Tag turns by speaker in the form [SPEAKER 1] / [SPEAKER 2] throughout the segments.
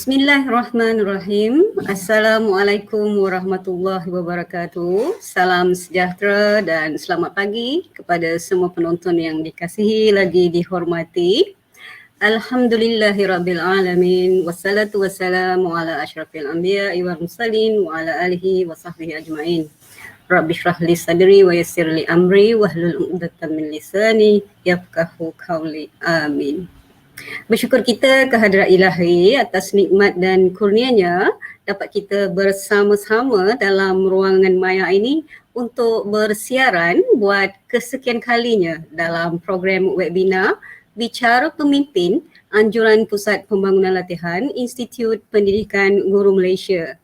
[SPEAKER 1] Bismillahirrahmanirrahim. Assalamualaikum warahmatullahi wabarakatuh. Salam sejahtera dan selamat pagi kepada semua penonton yang dikasihi lagi dihormati. Alhamdulillahirabbil alamin wassalatu wassalamu ala asyrafil anbiya'i wal mursalin wa ala alihi wa sahbihi ajmain. Rabbi shrah li sadri wa yassir li amri wahlul 'uqdatam min lisani yafqahu qawli. Amin. Bersyukur kita kehadrat Ilahi atas nikmat dan kurnianya dapat kita bersama-sama dalam ruangan maya ini untuk bersiaran buat kesekian kalinya dalam program webinar Bicara Pemimpin Anjuran Pusat Pembangunan Latihan Institut Pendidikan Guru Malaysia.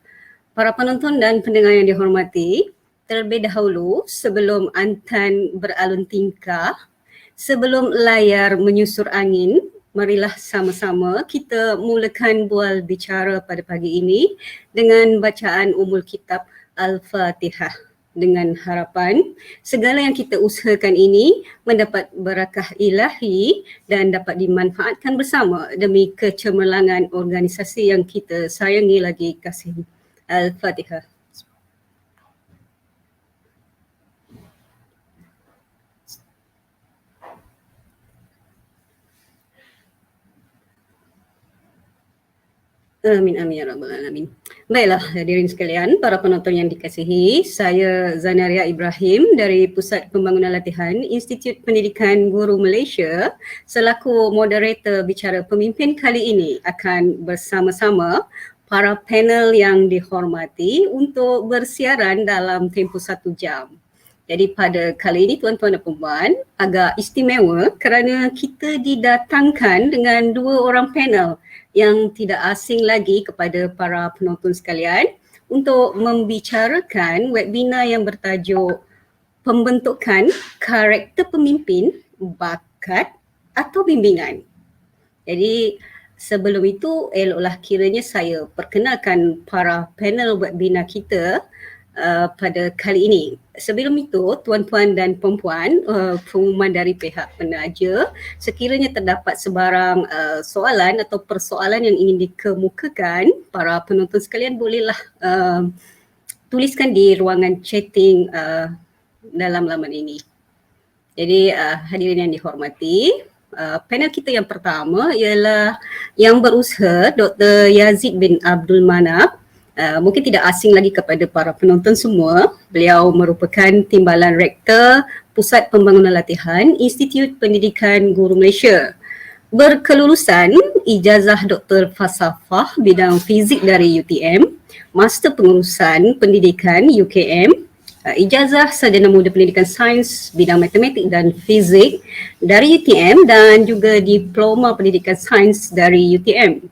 [SPEAKER 1] Para penonton dan pendengar yang dihormati, terlebih dahulu sebelum antan beralun tingkah, sebelum layar menyusur angin, marilah sama-sama kita mulakan bual bicara pada pagi ini dengan bacaan Ummul Kitab Al-Fatihah, dengan harapan segala yang kita usahakan ini mendapat barakah ilahi dan dapat dimanfaatkan bersama demi kecemerlangan organisasi yang kita sayangi lagi kasihi. Al-Fatihah. Amin, amin ya rabbal alamin. Baiklah hadirin sekalian, para penonton yang dikasihi, saya Zanaria Ibrahim dari Pusat Pembangunan Latihan Institut Pendidikan Guru Malaysia selaku moderator bicara pemimpin kali ini akan bersama-sama para panel yang dihormati untuk bersiaran dalam tempoh 1 jam. Jadi pada kali ini tuan-tuan dan puan agak istimewa kerana kita didatangkan dengan 2 orang panel yang tidak asing lagi kepada para penonton sekalian untuk membicarakan webinar yang bertajuk Pembentukan Karakter Pemimpin, Bakat atau Bimbingan. Jadi sebelum itu eloklah kiranya saya perkenalkan para panel webinar kita pada kali ini. Sebelum itu, tuan-tuan dan puan-puan, pengumuman dari pihak penaja, sekiranya terdapat sebarang soalan atau persoalan yang ingin dikemukakan, para penonton sekalian bolehlah tuliskan di ruangan chatting dalam laman ini. Jadi hadirin yang dihormati, panel kita yang pertama ialah yang berusaha Dr. Yazid bin Abdul Manap. Mungkin tidak asing lagi kepada para penonton semua. Beliau merupakan Timbalan Rektor Pusat Pembangunan Latihan Institut Pendidikan Guru Malaysia. Berkelulusan ijazah Dr. Falsafah bidang fizik dari UTM, Master Pengurusan Pendidikan UKM, ijazah Sarjana Muda Pendidikan Sains bidang matematik dan fizik dari UTM dan juga Diploma Pendidikan Sains dari UTM.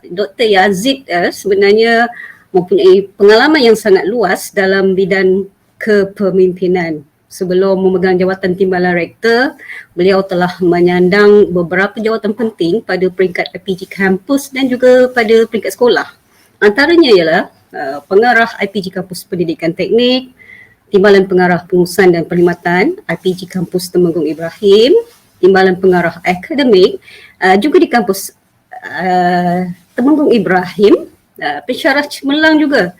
[SPEAKER 1] Dr. Yazid sebenarnya mempunyai pengalaman yang sangat luas dalam bidang kepemimpinan. Sebelum memegang jawatan Timbalan Rektor, beliau telah menyandang beberapa jawatan penting pada peringkat IPG kampus dan juga pada peringkat sekolah. Antaranya ialah pengarah IPG Kampus Pendidikan Teknik, Timbalan Pengarah Pengurusan dan Perkhidmatan IPG Kampus Temenggung Ibrahim, Timbalan Pengarah Akademik juga di kampus Temenggung Ibrahim, pensyarah cemerlang juga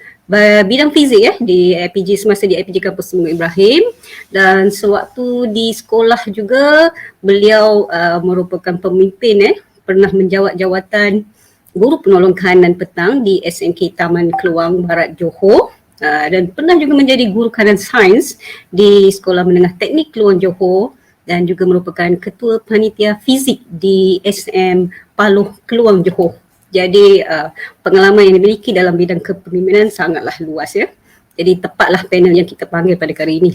[SPEAKER 1] bidang fizik di IPG semasa di IPG Kampus Temenggung Ibrahim, dan sewaktu di sekolah juga beliau merupakan pemimpin pernah menjawat jawatan guru penolong kanan petang di SNK Taman Keluang Barat Johor, dan pernah juga menjadi guru kanan sains di Sekolah Menengah Teknik Keluang Johor dan juga merupakan ketua panitia fizik di SM Paloh Keluang Johor. Jadi pengalaman yang dimiliki dalam bidang kepemimpinan sangatlah luas ya. Jadi tepatlah panel yang kita panggil pada kali ini.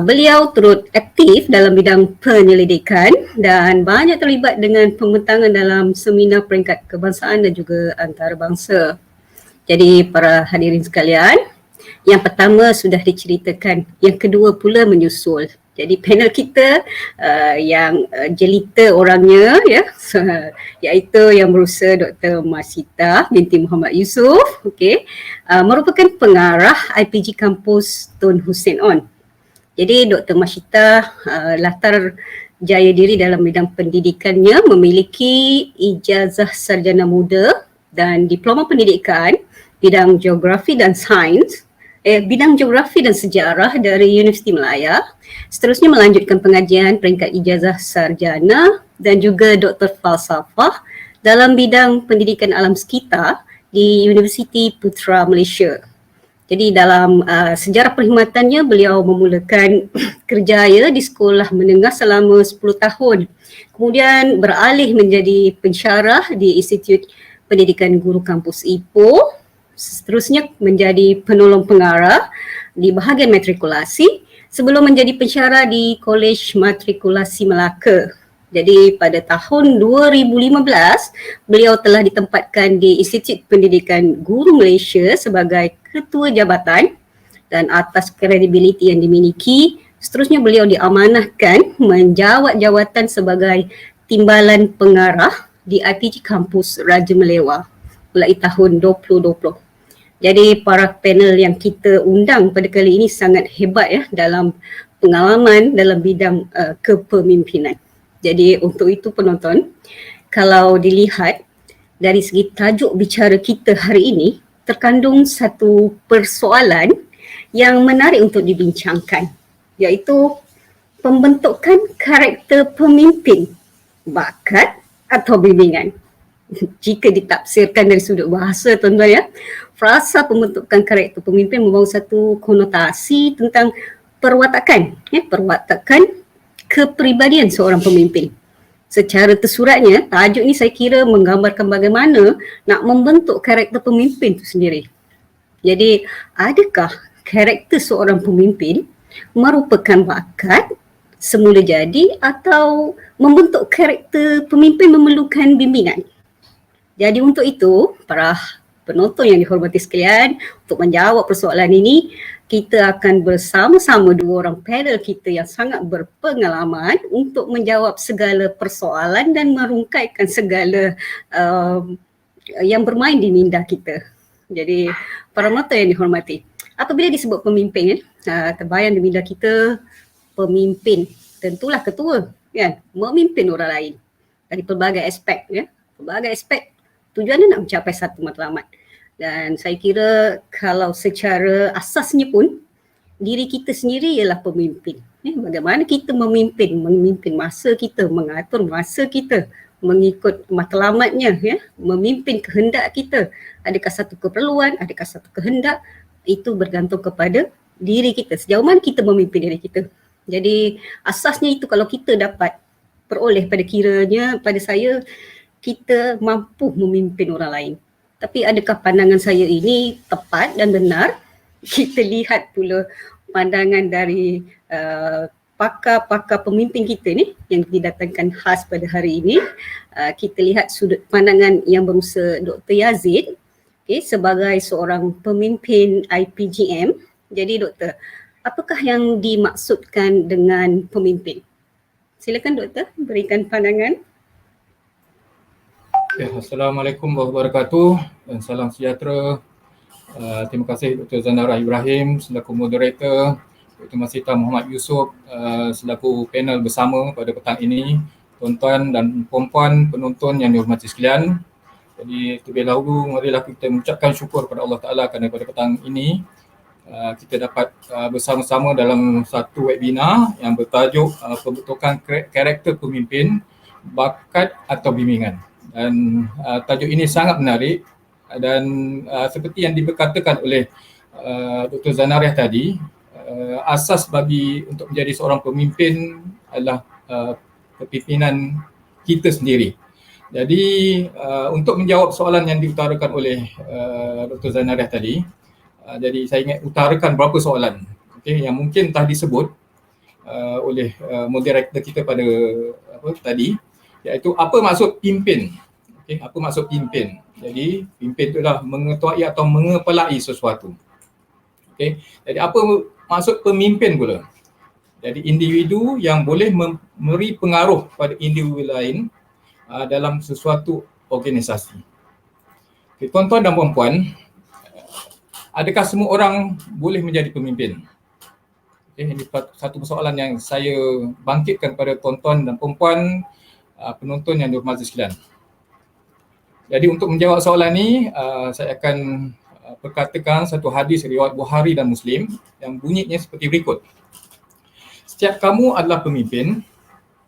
[SPEAKER 1] Beliau turut aktif dalam bidang penyelidikan dan banyak terlibat dengan pembentangan dalam seminar peringkat kebangsaan dan juga antarabangsa. Jadi para hadirin sekalian, yang pertama sudah diceritakan, yang kedua pula menyusul. Jadi panel kita yang jelita orangnya iaitu yang berusaha Dr. Marsita binti Muhammad Yusof, merupakan pengarah IPG Kampus Tun Hussein On. Jadi Dr. Marsita latar jaya diri dalam bidang pendidikannya, memiliki ijazah sarjana muda dan diploma pendidikan bidang geografi dan sains, bidang geografi dan sejarah dari Universiti Malaya. Seterusnya melanjutkan pengajian peringkat ijazah sarjana dan juga doktor falsafah dalam bidang pendidikan alam sekitar di Universiti Putra Malaysia. Jadi dalam sejarah perkhidmatannya, beliau memulakan kerjaya di sekolah menengah selama 10 tahun. Kemudian beralih menjadi pensyarah di Institut Pendidikan Guru Kampus Ipoh. Seterusnya menjadi penolong pengarah di bahagian matrikulasi sebelum menjadi pensyarah di Kolej Matrikulasi Melaka. Jadi pada tahun 2015, beliau telah ditempatkan di Institut Pendidikan Guru Malaysia sebagai ketua jabatan dan atas kredibiliti yang dimiliki, seterusnya beliau diamanahkan menjawat jawatan sebagai timbalan pengarah di IPG Kampus Raja Melewah mulai tahun 2020. Jadi para panel yang kita undang pada kali ini sangat hebat ya dalam pengalaman dalam bidang kepemimpinan. Jadi untuk itu penonton, kalau dilihat dari segi tajuk bicara kita hari ini, terkandung satu persoalan yang menarik untuk dibincangkan, iaitu pembentukan karakter pemimpin, bakat atau bimbingan. Jika ditafsirkan dari sudut bahasa tuan-tuan ya, frasa pembentukan karakter pemimpin membawa satu konotasi tentang perwatakan, perwatakan kepribadian seorang pemimpin. Secara tersuratnya, tajuk ni saya kira menggambarkan bagaimana nak membentuk karakter pemimpin itu sendiri. Jadi, adakah karakter seorang pemimpin merupakan bakat semula jadi atau membentuk karakter pemimpin memerlukan bimbingan? Jadi untuk itu, para penonton yang dihormati sekalian, untuk menjawab persoalan ini, kita akan bersama-sama dua orang panel kita yang sangat berpengalaman untuk menjawab segala persoalan dan merungkaikan segala yang bermain di minda kita. Jadi para penonton yang dihormati, apabila disebut pemimpin, terbayang di minda kita pemimpin, tentulah ketua kan, memimpin orang lain dari pelbagai aspek ya, pelbagai aspek tujuannya nak mencapai satu matlamat. Dan saya kira kalau secara asasnya pun diri kita sendiri ialah pemimpin. Bagaimana kita memimpin masa kita, mengatur masa kita mengikut matlamatnya ya, memimpin kehendak kita. Adakah satu keperluan, adakah satu kehendak, itu bergantung kepada diri kita. Sejauh mana kita memimpin diri kita. Jadi asasnya itu kalau kita dapat peroleh pada kiranya, pada saya, kita mampu memimpin orang lain. Tapi adakah pandangan saya ini tepat dan benar? Kita lihat pula pandangan dari pakar-pakar pemimpin kita ni yang didatangkan khas pada hari ini. Kita lihat sudut pandangan yang berusaha Dr. Yazid sebagai seorang pemimpin IPGM. Jadi Doktor, apakah yang dimaksudkan dengan pemimpin? Silakan Doktor berikan pandangan.
[SPEAKER 2] Assalamualaikum warahmatullahi wabarakatuh dan salam sejahtera. Terima kasih Dr. Zanarah Ibrahim selaku moderator, Dr. Masita Muhammad Yusof selaku panel bersama pada petang ini, tuan-tuan dan puan-puan penonton yang dihormati sekalian. Jadi terlebih dahulu marilah kita mengucapkan syukur kepada Allah Ta'ala kerana pada petang ini kita dapat bersama-sama dalam satu webinar yang bertajuk pembentukan karakter pemimpin, bakat atau bimbingan. Dan tajuk ini sangat menarik dan seperti yang diberkatakan oleh Dr. Zanarah tadi, asas bagi untuk menjadi seorang pemimpin adalah kepimpinan kita sendiri. Jadi untuk menjawab soalan yang diutarakan oleh Dr. Zanarah tadi, jadi saya ingin utarakan beberapa soalan yang mungkin telah disebut oleh moderator kita pada tadi, iaitu apa maksud pimpin? Apa maksud pimpin? Jadi pimpin itu adalah mengetuai atau mengepalai sesuatu. Jadi apa maksud pemimpin pula? Jadi individu yang boleh memberi pengaruh pada individu lain dalam sesuatu organisasi. Tuan-tuan dan puan-puan, adakah semua orang boleh menjadi pemimpin? Ini satu persoalan yang saya bangkitkan kepada tuan-tuan dan puan-puan penonton yang dihormati sekalian. Jadi untuk menjawab soalan ni, saya akan perkatakan satu hadis riwayat Bukhari dan Muslim yang bunyinya seperti berikut. Setiap kamu adalah pemimpin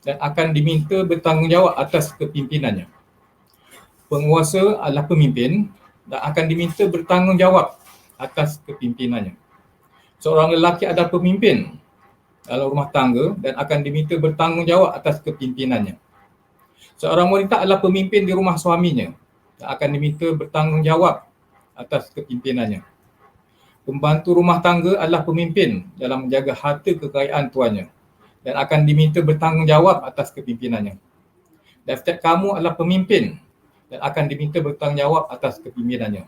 [SPEAKER 2] dan akan diminta bertanggungjawab atas kepimpinannya. Penguasa adalah pemimpin dan akan diminta bertanggungjawab atas kepimpinannya. Seorang lelaki adalah pemimpin dalam rumah tangga dan akan diminta bertanggungjawab atas kepimpinannya. Seorang wanita adalah pemimpin di rumah suaminya dan akan diminta bertanggungjawab atas kepimpinannya. Pembantu rumah tangga adalah pemimpin dalam menjaga harta kekayaan tuannya dan akan diminta bertanggungjawab atas kepimpinannya. Dan setiap kamu adalah pemimpin dan akan diminta bertanggungjawab atas kepimpinannya.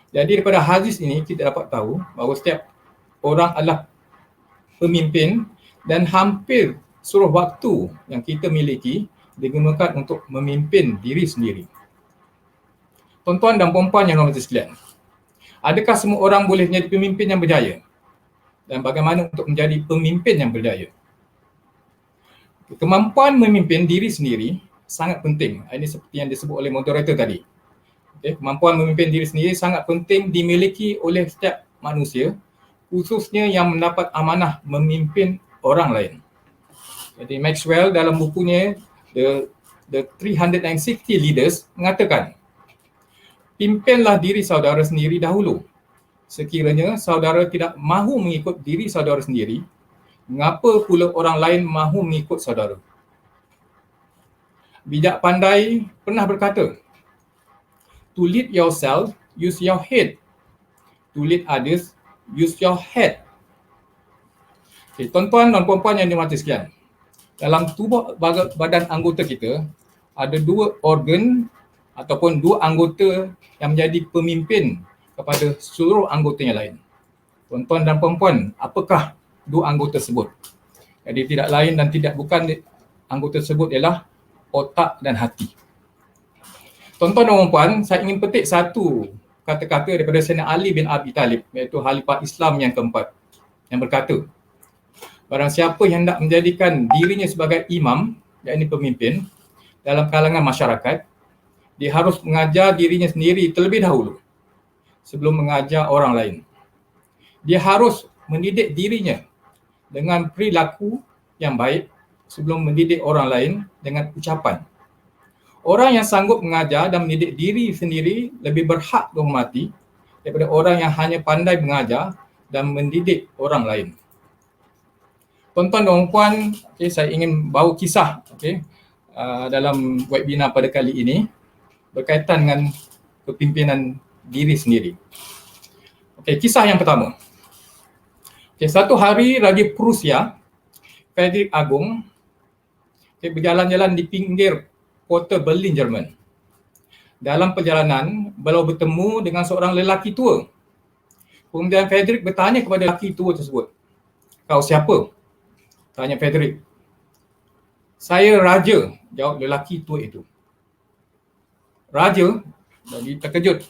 [SPEAKER 2] Jadi daripada hadis ini kita dapat tahu bahawa setiap orang adalah pemimpin dan hampir seluruh waktu yang kita miliki digunakan untuk memimpin diri sendiri. Tuan-tuan dan puan-puan yang hormati sekalian, adakah semua orang boleh menjadi pemimpin yang berjaya? Dan bagaimana untuk menjadi pemimpin yang berjaya? Kemampuan memimpin diri sendiri sangat penting. Ini seperti yang disebut oleh moderator tadi. Kemampuan memimpin diri sendiri sangat penting dimiliki oleh setiap manusia, khususnya yang mendapat amanah memimpin orang lain. Jadi Maxwell dalam bukunya The 360 Leaders mengatakan, pimpinlah diri saudara sendiri dahulu. Sekiranya saudara tidak mahu mengikut diri saudara sendiri, mengapa pula orang lain mahu mengikut saudara? Bijak pandai pernah berkata, to lead yourself, use your head. To lead others, use your head. Okay, tuan-tuan dan puan-puan yang dihormati sekalian, dalam tubuh badan anggota kita, ada dua organ ataupun dua anggota yang menjadi pemimpin kepada seluruh anggota yang lain. Tuan-tuan dan puan-puan, apakah dua anggota tersebut? Jadi tidak lain dan tidak bukan anggota tersebut ialah otak dan hati. Tuan-tuan dan puan-puan, saya ingin petik satu kata-kata daripada Sayyidina Ali bin Abi Talib, iaitu Khalifah Islam yang keempat, yang berkata, barang siapa yang hendak menjadikan dirinya sebagai imam, yakni pemimpin dalam kalangan masyarakat, dia harus mengajar dirinya sendiri terlebih dahulu sebelum mengajar orang lain. Dia harus mendidik dirinya dengan perilaku yang baik sebelum mendidik orang lain dengan ucapan. Orang yang sanggup mengajar dan mendidik diri sendiri lebih berhak dihormati daripada orang yang hanya pandai mengajar dan mendidik orang lain. Tuan-tuan dan puan, saya ingin bawa kisah dalam webinar pada kali ini berkaitan dengan kepimpinan diri sendiri. Kisah yang pertama. Satu hari Raja Prusia, Frederick Agung, berjalan-jalan di pinggir kota Berlin, Jerman. Dalam perjalanan, beliau bertemu dengan seorang lelaki tua. Kemudian Frederick bertanya kepada lelaki tua tersebut, "Kau siapa?" Tanya Frederick. "Saya raja," jawab lelaki tua itu. Raja, jadi terkejut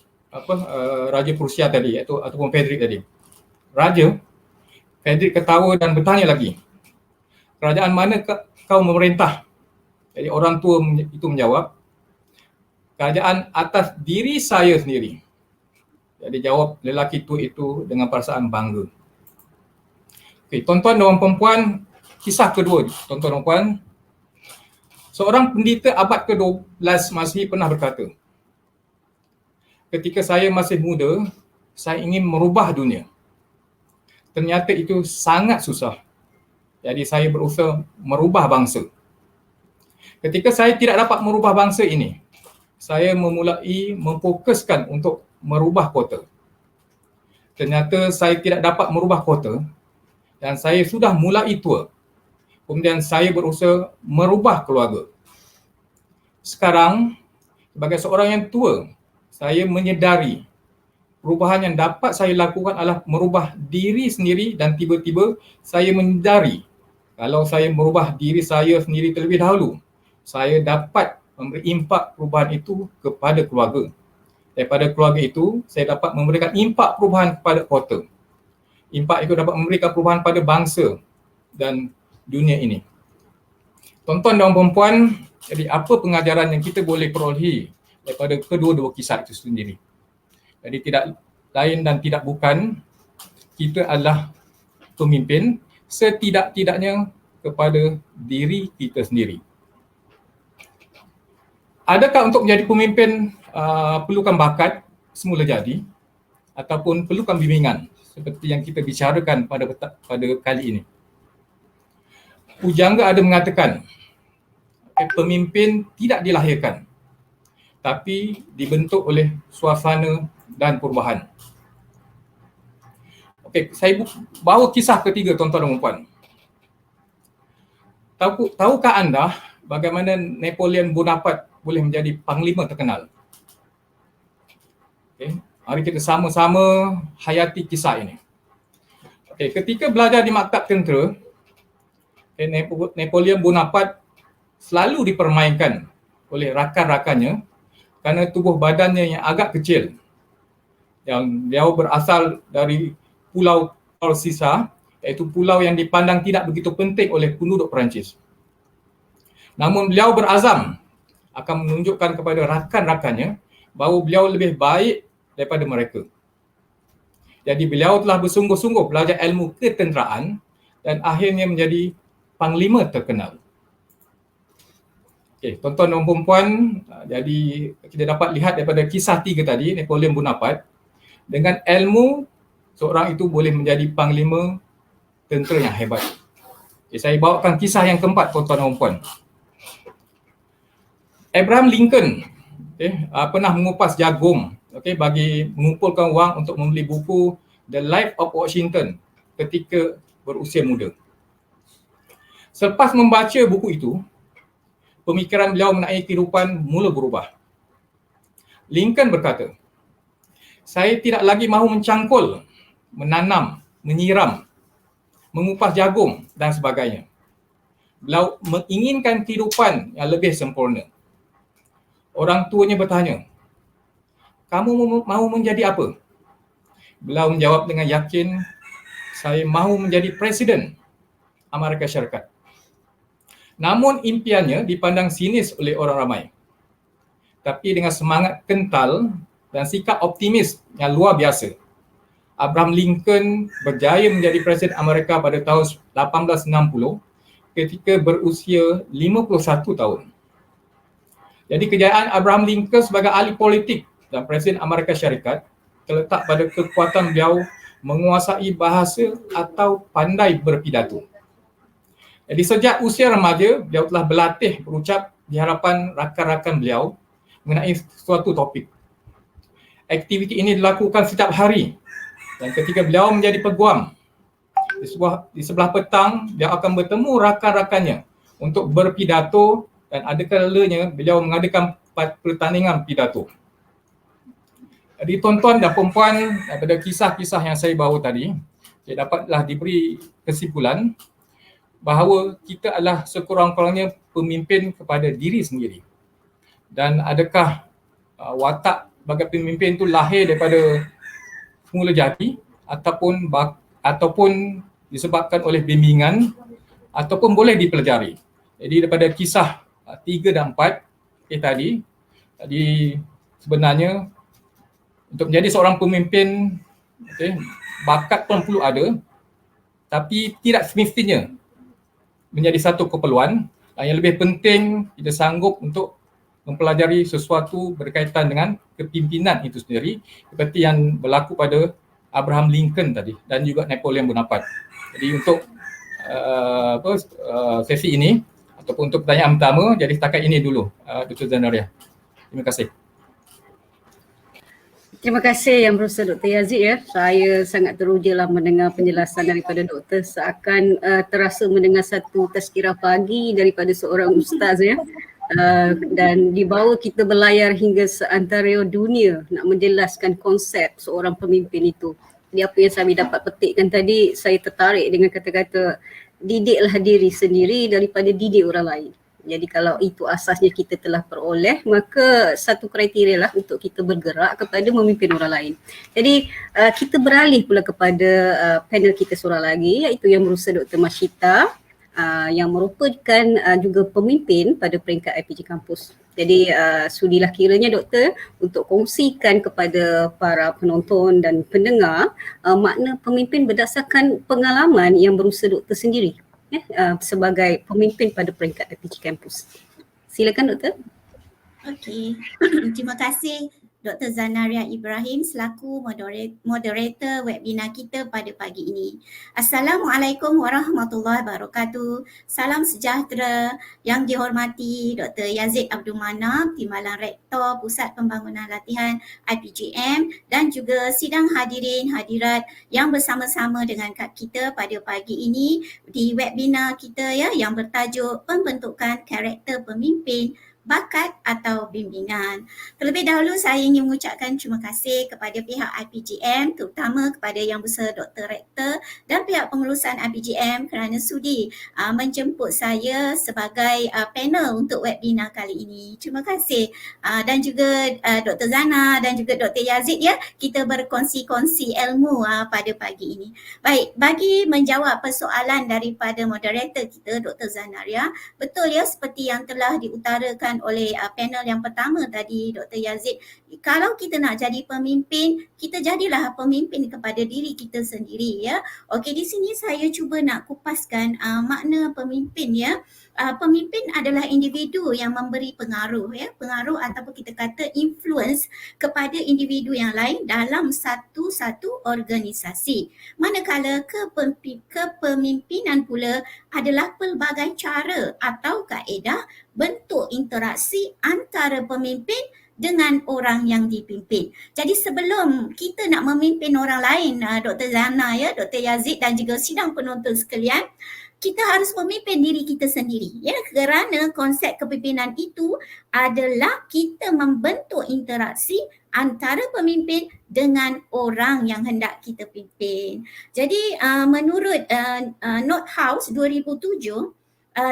[SPEAKER 2] Raja Prusia tadi ataupun Frederick tadi. Raja, Frederick ketawa dan bertanya lagi, "Kerajaan mana kau memerintah?" Jadi orang tua itu menjawab, "Kerajaan atas diri saya sendiri." Jadi jawab lelaki tua itu dengan perasaan bangga. Tuan-tuan dan puan-puan, kisah kedua, tuan-tuan dan puan. Seorang pendeta abad ke-12 Masihi pernah berkata, "Ketika saya masih muda, saya ingin merubah dunia. Ternyata itu sangat susah. Jadi saya berusaha merubah bangsa. Ketika saya tidak dapat merubah bangsa ini, saya memulai memfokuskan untuk merubah kota. Ternyata saya tidak dapat merubah kota dan saya sudah mulai tua. Kemudian saya berusaha merubah keluarga. Sekarang, sebagai seorang yang tua, saya menyedari perubahan yang dapat saya lakukan adalah merubah diri sendiri dan tiba-tiba saya menyedari kalau saya merubah diri saya sendiri terlebih dahulu, saya dapat memberi impak perubahan itu kepada keluarga. Daripada keluarga itu, saya dapat memberikan impak perubahan kepada kota. impak itu dapat memberikan perubahan pada bangsa dan dunia ini. Tuan-tuan dan puan-puan, jadi apa pengajaran yang kita boleh perolehi daripada kedua-dua kisah itu sendiri? Jadi tidak lain dan tidak bukan, kita adalah pemimpin setidak-tidaknya kepada diri kita sendiri. Adakah untuk menjadi pemimpin perlukan bakat semula jadi ataupun perlukan bimbingan seperti yang kita bicarakan pada kali ini? Pujangga ada mengatakan pemimpin tidak dilahirkan tapi dibentuk oleh suasana dan perubahan. Okey, saya bawa kisah ketiga tuan-tuan dan puan. Tahukah anda bagaimana Napoleon Bonaparte boleh menjadi panglima terkenal? Okay. Mari kita sama-sama hayati kisah ini. Okay. Ketika belajar di maktab tentera, Napoleon Bonaparte selalu dipermainkan oleh rakan-rakannya kerana tubuh badannya yang agak kecil. Yang beliau berasal dari Pulau Sisa, iaitu pulau yang dipandang tidak begitu penting oleh penduduk Perancis. Namun beliau berazam akan menunjukkan kepada rakan-rakannya bahawa beliau lebih baik daripada mereka. Jadi beliau telah bersungguh-sungguh belajar ilmu ketenteraan dan akhirnya menjadi panglima terkenal. Okey, tuan-tuan dan puan-puan, jadi kita dapat lihat daripada kisah tiga tadi, Napoleon Bonaparte, dengan ilmu seorang itu boleh menjadi panglima tentera yang hebat. Okay, saya bawakan kisah yang keempat, tuan-tuan dan puan. Abraham Lincoln pernah mengupas jagung bagi mengumpulkan wang untuk membeli buku The Life of Washington ketika berusia muda. Selepas membaca buku itu, pemikiran beliau mengenai kehidupan mula berubah. Lincoln berkata, saya tidak lagi mahu mencangkul, menanam, menyiram, mengupas jagung dan sebagainya. Beliau menginginkan kehidupan yang lebih sempurna. Orang tuanya bertanya, kamu mahu menjadi apa? Beliau menjawab dengan yakin, saya mahu menjadi Presiden Amerika Syarikat. Namun impiannya dipandang sinis oleh orang ramai. Tapi dengan semangat kental dan sikap optimis yang luar biasa, Abraham Lincoln berjaya menjadi Presiden Amerika pada tahun 1860 ketika berusia 51 tahun. Jadi kejayaan Abraham Lincoln sebagai ahli politik dan Presiden Amerika Syarikat terletak pada kekuatan beliau menguasai bahasa atau pandai berpidato. Jadi sejak usia remaja, beliau telah berlatih berucap di hadapan rakan-rakan beliau mengenai suatu topik. Aktiviti ini dilakukan setiap hari. Dan ketika beliau menjadi peguam, di sebelah petang, dia akan bertemu rakan-rakannya untuk berpidato dan ada kalanya beliau mengadakan pertandingan pidato. Jadi tuan-tuan dan puan-puan, daripada kisah-kisah yang saya bawa tadi, saya dapatlah diberi kesimpulan bahawa kita adalah sekurang-kurangnya pemimpin kepada diri sendiri. Dan adakah watak sebagai pemimpin itu lahir daripada semula jadi ataupun disebabkan oleh bimbingan ataupun boleh dipelajari. Jadi daripada kisah 3 dan 4 tadi sebenarnya untuk menjadi seorang pemimpin bakat pun perlu ada, tapi tidak semestinya menjadi satu keperluan. Yang lebih penting kita sanggup untuk mempelajari sesuatu berkaitan dengan kepimpinan itu sendiri seperti yang berlaku pada Abraham Lincoln tadi dan juga Napoleon Bonaparte. Jadi untuk sesi ini ataupun untuk pertanyaan pertama, jadi setakat ini dulu Dr. Zanaria. Terima kasih.
[SPEAKER 1] Terima kasih Yang Berhormat Dr. Yazid ya. Saya sangat terujalah mendengar penjelasan daripada doktor, seakan terasa mendengar satu tazkirah pagi daripada seorang ustaz ya. Dan dibawa kita berlayar hingga seantero dunia nak menjelaskan konsep seorang pemimpin itu. Jadi apa yang saya dapat petikkan tadi, saya tertarik dengan kata-kata didiklah diri sendiri daripada didik orang lain. Jadi kalau itu asasnya kita telah peroleh, maka satu kriteria lah untuk kita bergerak kepada memimpin orang lain. Jadi kita beralih pula kepada panel kita seorang lagi, iaitu yang berusaha Dr. Mashita, yang merupakan juga pemimpin pada peringkat IPG Kampus. Jadi sudilah kiranya doktor untuk kongsikan kepada para penonton dan pendengar makna pemimpin berdasarkan pengalaman yang berusaha doktor sendiri sebagai pemimpin pada peringkat IPG Kampus. Silakan doktor.
[SPEAKER 3] Okey, terima kasih Dr. Zanaria Ibrahim selaku moderator webinar kita pada pagi ini. Assalamualaikum warahmatullahi wabarakatuh. Salam sejahtera yang dihormati Dr. Yazid Abdul Manap, Timbalan Rektor Pusat Pembangunan Latihan IPGM dan juga sidang hadirin hadirat yang bersama-sama dengan kita pada pagi ini di webinar kita ya yang bertajuk pembentukan karakter pemimpin, bakat atau bimbingan. Terlebih dahulu saya ingin mengucapkan terima kasih kepada pihak IPGM terutama kepada Yang Besar Dr. Rektor dan pihak pengurusan IPGM kerana sudi menjemput saya sebagai panel untuk webinar kali ini. Terima kasih dan juga Dr. Zana dan juga Dr. Yazid ya, kita berkongsi-kongsi ilmu pada pagi ini. Baik, bagi menjawab persoalan daripada moderator kita Dr. Zanaria, betul ya seperti yang telah diutarakan oleh panel yang pertama tadi Dr. Yazid, kalau kita nak jadi pemimpin, kita jadilah pemimpin kepada diri kita sendiri ya. Okey, di sini saya cuba nak kupaskan makna pemimpin ya. Pemimpin adalah individu yang memberi pengaruh ya, pengaruh ataupun kita kata influence kepada individu yang lain dalam satu-satu organisasi. Manakala kepemimpinan pula adalah pelbagai cara atau kaedah bentuk interaksi antara pemimpin dengan orang yang dipimpin. Jadi sebelum kita nak memimpin orang lain, Dr. Zana ya, Dr. Yazid dan juga sidang penonton sekalian, kita harus memimpin diri kita sendiri ya, kerana konsep kepimpinan itu adalah kita membentuk interaksi antara pemimpin dengan orang yang hendak kita pimpin. Jadi menurut Nordhaus 2007,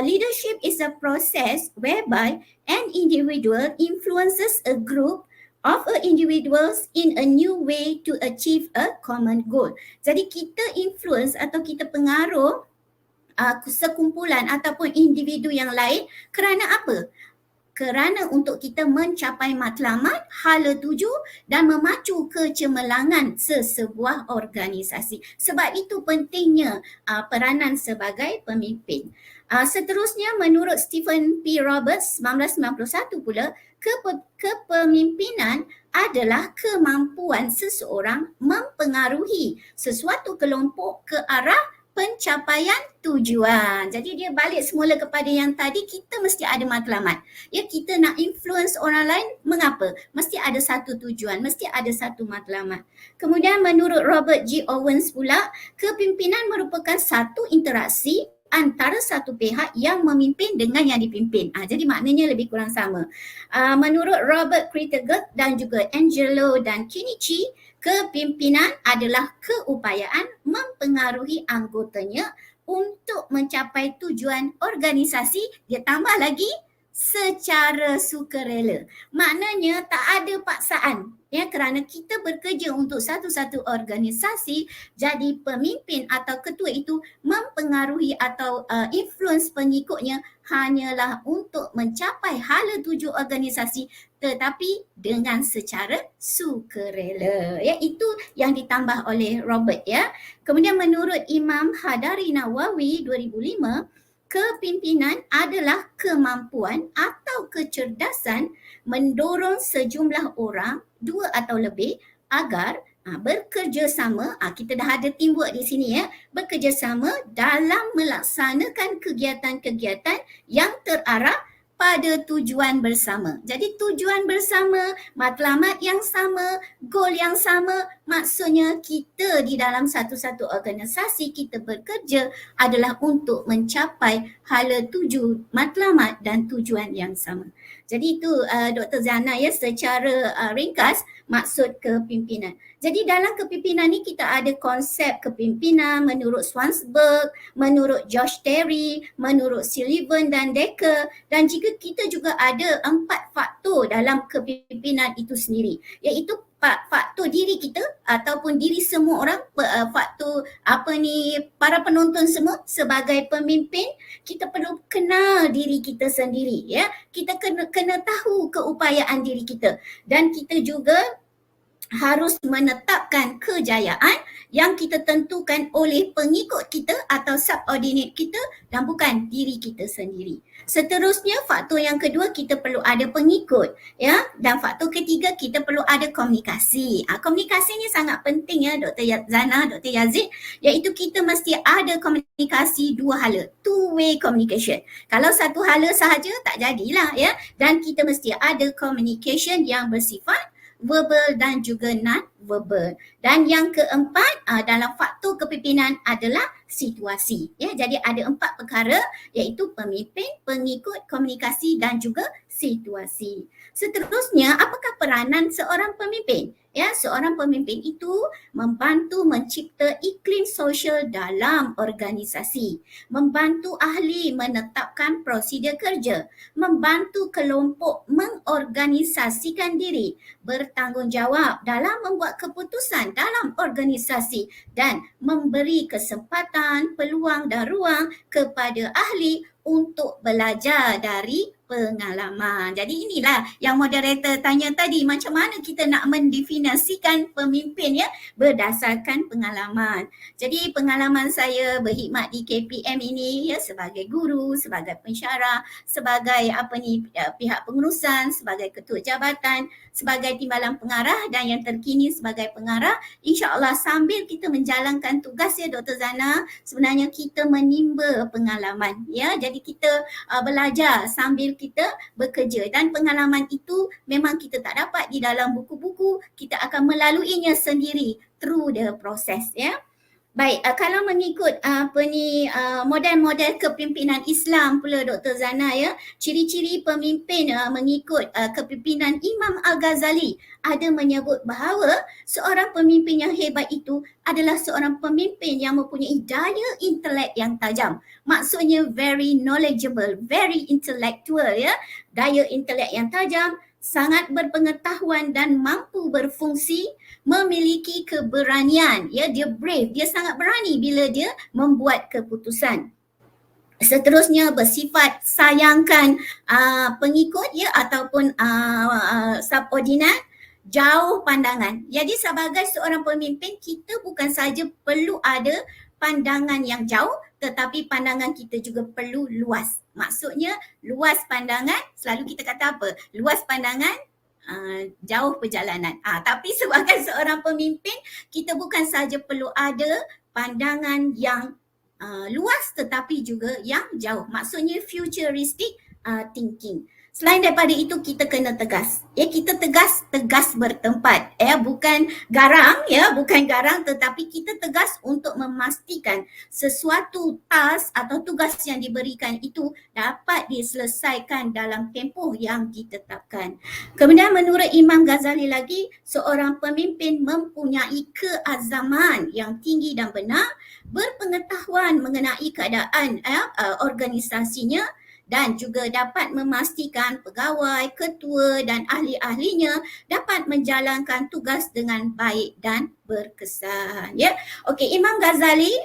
[SPEAKER 3] leadership is a process whereby an individual influences a group of individuals in a new way to achieve a common goal. Jadi kita influence atau kita pengaruh sekumpulan ataupun individu yang lain kerana apa? Kerana untuk kita mencapai matlamat, hala tuju dan memacu kecemerlangan sesebuah organisasi. Sebab itu pentingnya peranan sebagai pemimpin. Seterusnya menurut Stephen P. Roberts 1991 pula, kepemimpinan adalah kemampuan seseorang mempengaruhi sesuatu kelompok ke arah pencapaian tujuan. Jadi dia balik semula kepada yang tadi, kita mesti ada matlamat. Ya, kita nak influence orang lain, mengapa? Mesti ada satu tujuan, mesti ada satu matlamat. Kemudian menurut Robert G. Owens pula, kepimpinan merupakan satu interaksi antara satu pihak yang memimpin dengan yang dipimpin. Jadi maknanya lebih kurang sama. Menurut Robert Kritegat dan juga Angelo dan Kinichi, kepimpinan adalah keupayaan mempengaruhi anggotanya untuk mencapai tujuan organisasi. Dia tambah lagi secara sukarela. Maknanya tak ada paksaan ya, kerana kita bekerja untuk satu-satu organisasi. Jadi pemimpin atau ketua itu mempengaruhi atau influence pengikutnya hanyalah untuk mencapai hala tuju organisasi, tetapi dengan secara sukarela. Ya, itu yang ditambah oleh Robert ya. Kemudian menurut Imam Hadari Nawawi 2005, kepimpinan adalah kemampuan atau kecerdasan mendorong sejumlah orang, dua atau lebih, agar bekerjasama, kita dah ada teamwork di sini ya, bekerjasama dalam melaksanakan kegiatan-kegiatan yang terarah pada tujuan bersama. Jadi tujuan bersama, matlamat yang sama, goal yang sama, maksudnya kita di dalam satu-satu organisasi kita bekerja adalah untuk mencapai hala tuju, matlamat dan tujuan yang sama. Jadi itu Dr. Zana ya, secara ringkas maksud kepimpinan. Jadi dalam kepimpinan ni kita ada konsep kepimpinan menurut Swansburg, menurut Josh Terry, menurut Sullivan dan Decker, dan jika kita juga ada 4 faktor dalam kepimpinan itu sendiri, iaitu faktor diri kita ataupun diri semua orang, faktor para penonton semua sebagai pemimpin. Kita perlu kenal diri kita sendiri ya. Kita kena tahu keupayaan diri kita, dan kita juga harus menetapkan kejayaan yang kita tentukan oleh pengikut kita atau subordinate kita dan bukan diri kita sendiri. Seterusnya, faktor yang kedua, kita perlu ada pengikut ya, dan faktor ketiga, kita perlu ada komunikasi. Komunikasi ni sangat penting ya Dr. Zana, Dr. Yazid, iaitu kita mesti ada komunikasi dua hala, two-way communication. Kalau satu hala sahaja tak jadilah ya, dan kita mesti ada communication yang bersifat verbal dan juga non-verbal. Dan yang keempat dalam faktor kepimpinan adalah situasi. Ya, jadi ada 4 perkara, iaitu pemimpin, pengikut, komunikasi dan juga situasi. Seterusnya, apakah peranan seorang pemimpin? Ya, seorang pemimpin itu membantu mencipta iklim sosial dalam organisasi, membantu ahli menetapkan prosedur kerja, membantu kelompok mengorganisasikan diri, bertanggungjawab dalam membuat keputusan dalam organisasi dan memberi kesempatan, peluang dan ruang kepada ahli untuk belajar dari pengalaman. Jadi inilah yang moderator tanya tadi, macam mana kita nak mendefinisikan pemimpin ya, berdasarkan pengalaman. Jadi pengalaman saya berkhidmat di KPM ini ya, sebagai guru, sebagai pensyarah, sebagai pihak pengurusan, sebagai ketua jabatan, sebagai timbalan pengarah dan yang terkini sebagai pengarah. InsyaAllah sambil kita menjalankan tugas ya Dr. Zana, sebenarnya kita menimba pengalaman ya. Jadi kita belajar sambil kita bekerja, dan pengalaman itu memang kita tak dapat di dalam buku-buku, kita akan melaluinya sendiri through the process ya. Baik, kalau mengikut model-model kepimpinan Islam pula Dr. Zana ya, ciri-ciri pemimpin mengikut kepimpinan Imam Al-Ghazali ada menyebut bahawa seorang pemimpin yang hebat itu adalah seorang pemimpin yang mempunyai daya intelek yang tajam. Maksudnya very knowledgeable, very intellectual ya. Daya intelek yang tajam, sangat berpengetahuan dan mampu berfungsi, memiliki keberanian ya, dia brave, dia sangat berani bila dia membuat keputusan. Seterusnya, bersifat sayangkan pengikut ya ataupun subordinat, jauh pandangan. Jadi sebagai seorang pemimpin, kita bukan saja perlu ada pandangan yang jauh, tetapi pandangan kita juga perlu luas. Maksudnya luas pandangan, selalu kita kata apa? Luas pandangan, jauh perjalanan. Tapi sebagai seorang pemimpin, kita bukan saja perlu ada pandangan yang luas tetapi juga yang jauh. Maksudnya futuristic thinking. Selain daripada itu, kita kena tegas. Ya, kita tegas bertempat. Ya, bukan garang tetapi kita tegas untuk memastikan sesuatu task atau tugas yang diberikan itu dapat diselesaikan dalam tempoh yang ditetapkan. Kemudian menurut Imam Ghazali lagi, seorang pemimpin mempunyai keazaman yang tinggi dan benar, berpengetahuan mengenai keadaan organisasinya, dan juga dapat memastikan pegawai, ketua dan ahli-ahlinya dapat menjalankan tugas dengan baik dan berkesan. Ya, okey, Imam Ghazali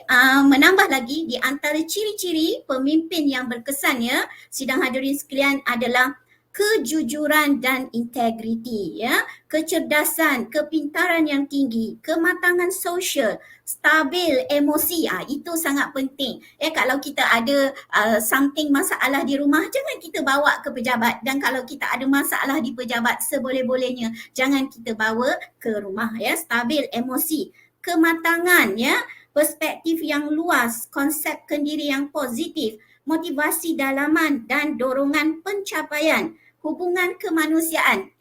[SPEAKER 3] menambah lagi di antara ciri-ciri pemimpin yang berkesan ya, sidang hadirin sekalian, adalah kejujuran dan integriti ya, kecerdasan, kepintaran yang tinggi, kematangan sosial, stabil emosi, itu sangat penting. Kalau kita ada something masalah di rumah, jangan kita bawa ke pejabat, dan kalau kita ada masalah di pejabat, seboleh-bolehnya jangan kita bawa ke rumah ya. Stabil emosi, kematangan ya, perspektif yang luas, konsep kendiri yang positif, motivasi dalaman dan dorongan pencapaian, hubungan kemanusiaan.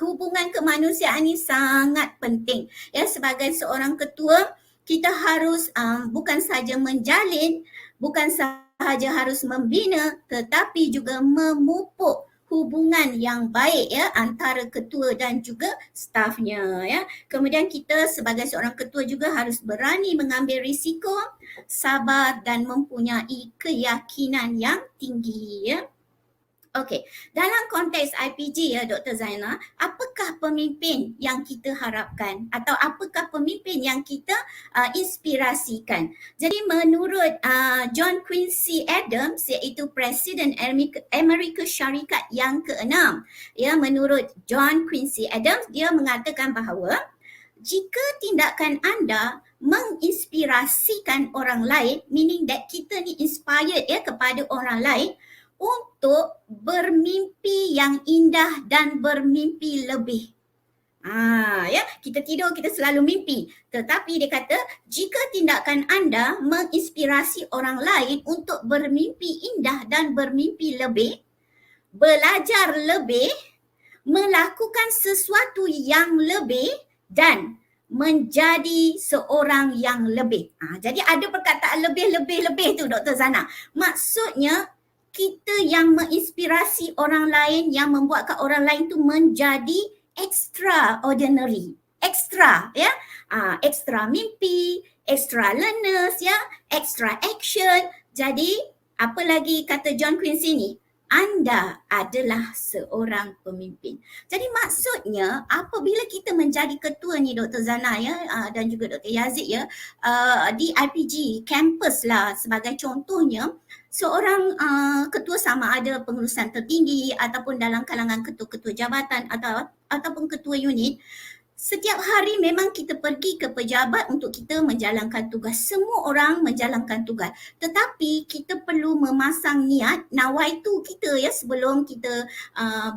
[SPEAKER 3] Hubungan kemanusiaan ini sangat penting. Ya, sebagai seorang ketua, kita harus bukan saja menjalin, bukan sahaja harus membina, tetapi juga memupuk hubungan yang baik ya antara ketua dan juga stafnya ya. Kemudian kita sebagai seorang ketua juga harus berani mengambil risiko, sabar dan mempunyai keyakinan yang tinggi ya. Okey, dalam konteks IPG ya Dr. Zainal, apakah pemimpin yang kita harapkan atau apakah pemimpin yang kita inspirasikan? Jadi menurut John Quincy Adams iaitu Presiden Amerika Syarikat yang ke-6, ya, menurut John Quincy Adams dia mengatakan bahawa jika tindakan anda menginspirasikan orang lain, meaning that kita ni inspired ya kepada orang lain untuk bermimpi yang indah dan bermimpi lebih. Ya, kita tidur kita selalu mimpi. Tetapi dia kata jika tindakan anda menginspirasi orang lain untuk bermimpi indah dan bermimpi lebih, belajar lebih, melakukan sesuatu yang lebih dan menjadi seorang yang lebih. Jadi ada perkataan lebih tu Dr. Zana. Maksudnya kita yang menginspirasi orang lain, yang membuatkan orang lain tu menjadi extraordinary. Extra ya. Extra mimpi, extra learners ya, extra action. Jadi apa lagi kata John Quincy ni? Anda adalah seorang pemimpin. Jadi maksudnya apabila kita menjadi ketua ni Dr. Zana ya dan juga Dr. Yazid ya di IPG campus lah sebagai contohnya, seorang ketua sama ada pengurusan tertinggi ataupun dalam kalangan ketua-ketua jabatan ataupun ketua unit, setiap hari memang kita pergi ke pejabat untuk kita menjalankan tugas. Semua orang menjalankan tugas. Tetapi kita perlu memasang niat, nawaitu kita ya sebelum kita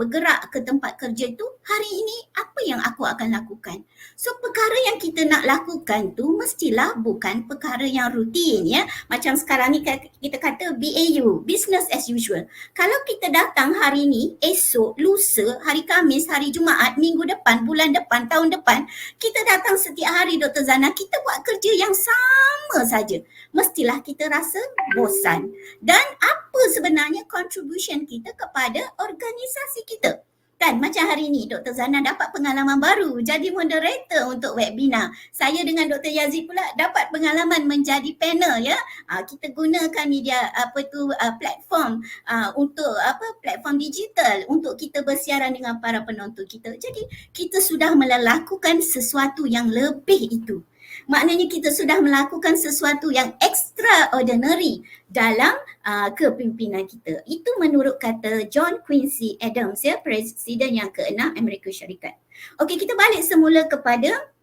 [SPEAKER 3] bergerak ke tempat kerja tu, hari ini apa yang aku akan lakukan. So perkara yang kita nak lakukan tu mestilah bukan perkara yang rutin ya. Macam sekarang ni kita kata BAU, business as usual. Kalau kita datang hari ni, esok, lusa, hari Khamis, hari Jumaat, minggu depan, bulan depan, tahun depan, kita datang setiap hari Dr. Zana, kita buat kerja yang sama saja. Mestilah kita rasa bosan. Dan apa sebenarnya contribution kita kepada organisasi kita? Kan macam hari ni Dr. Zana dapat pengalaman baru jadi moderator untuk webinar. Saya dengan Dr. Yazid pula dapat pengalaman menjadi panel ya. Kita gunakan media platform untuk platform digital untuk kita bersiaran dengan para penonton kita. Jadi kita sudah melakukan sesuatu yang lebih itu. Maknanya kita sudah melakukan sesuatu yang extraordinary dalam kepimpinan kita. Itu menurut kata John Quincy Adams ya, Presiden yang ke-6 Amerika Syarikat. Okey, kita balik semula kepada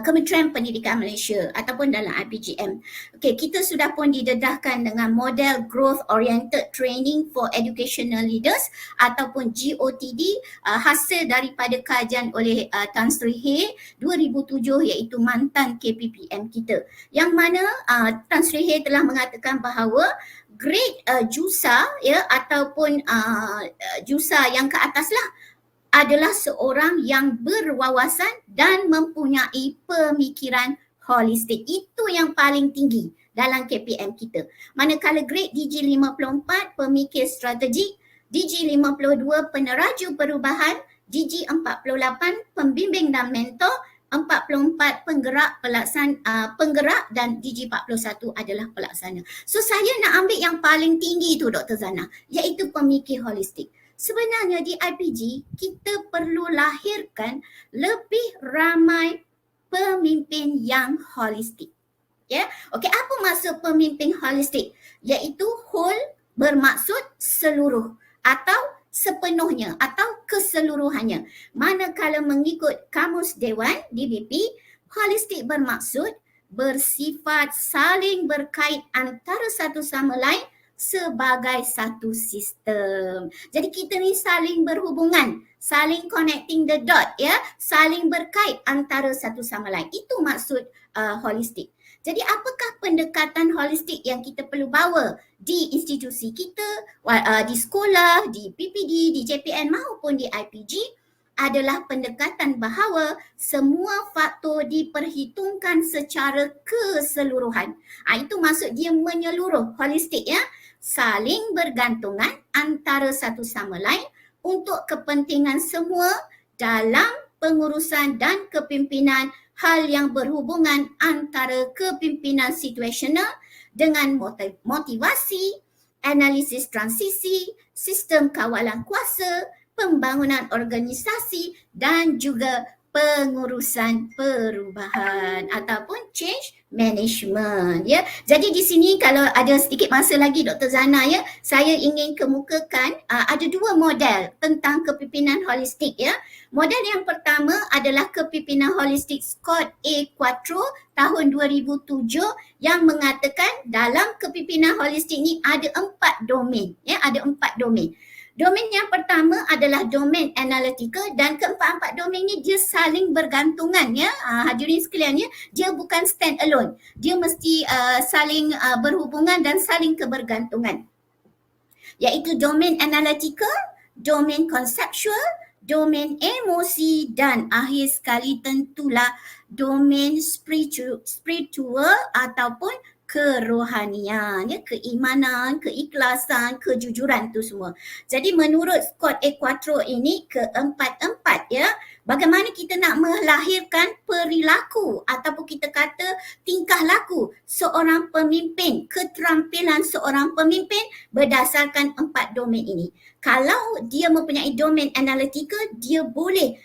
[SPEAKER 3] Kementerian Pendidikan Malaysia ataupun dalam IPGM. Okey, kita sudah pun didedahkan dengan model Growth Oriented Training for Educational Leaders ataupun GOTD hasil daripada kajian oleh Tan Sri Hay 2007 iaitu mantan KPPM kita. Yang mana Tan Sri Hay telah mengatakan bahawa grade JUSA ya ataupun JUSA yang ke atas lah adalah seorang yang berwawasan dan mempunyai pemikiran holistik. Itu yang paling tinggi dalam KPM kita. Manakala grade DG54 pemikir strategi, DG52 peneraju perubahan, DG48 pembimbing dan mentor, 44 penggerak dan DG41 adalah pelaksana. So saya nak ambil yang paling tinggi tu Dr. Zana, iaitu pemikir holistik. Sebenarnya di IPG kita perlu lahirkan lebih ramai pemimpin yang holistik. Ya. Okey, apa maksud pemimpin holistik? Iaitu whole bermaksud seluruh atau sepenuhnya atau keseluruhannya. Manakala mengikut Kamus Dewan DBP, holistik bermaksud bersifat saling berkait antara satu sama lain sebagai satu sistem. Jadi kita ni saling berhubungan, saling connecting the dot ya, saling berkait antara satu sama lain. Itu maksud holistik. Jadi apakah pendekatan holistik yang kita perlu bawa di institusi kita, di sekolah, di PPD, di JPN maupun di IPG? Adalah pendekatan bahawa semua faktor diperhitungkan secara keseluruhan. Itu maksud dia menyeluruh, holistik ya. saling bergantungan antara satu sama lain untuk kepentingan semua dalam pengurusan dan kepimpinan hal yang berhubungan antara kepimpinan situasional dengan motivasi, analisis transisi, sistem kawalan kuasa, pembangunan organisasi dan juga pengurusan perubahan ataupun change management, ya. Jadi di sini kalau ada sedikit masa lagi Dr. Zana, ya, saya ingin kemukakan ada dua model tentang kepimpinan holistik, ya. Model yang pertama adalah kepimpinan holistik Scott A. Quattro tahun 2007 yang mengatakan dalam kepimpinan holistik ni ada 4 domain, ya, ada 4 domain. Domain yang pertama adalah domain analytical dan keempat-empat domain ni dia saling bergantungan, ya. Hadirin sekalian, ya, dia bukan stand alone. Dia mesti saling berhubungan dan saling kebergantungan. Iaitu domain analytical, domain conceptual, domain emosi dan akhir sekali tentulah domain spiritual ataupun kerohanian, ya, keimanan, keikhlasan, kejujuran tu semua. Jadi menurut Scott A. Quattro ini keempat-empat, ya, bagaimana kita nak melahirkan perilaku ataupun kita kata tingkah laku seorang pemimpin, keterampilan seorang pemimpin berdasarkan 4 domain ini. Kalau dia mempunyai domain analytical, dia boleh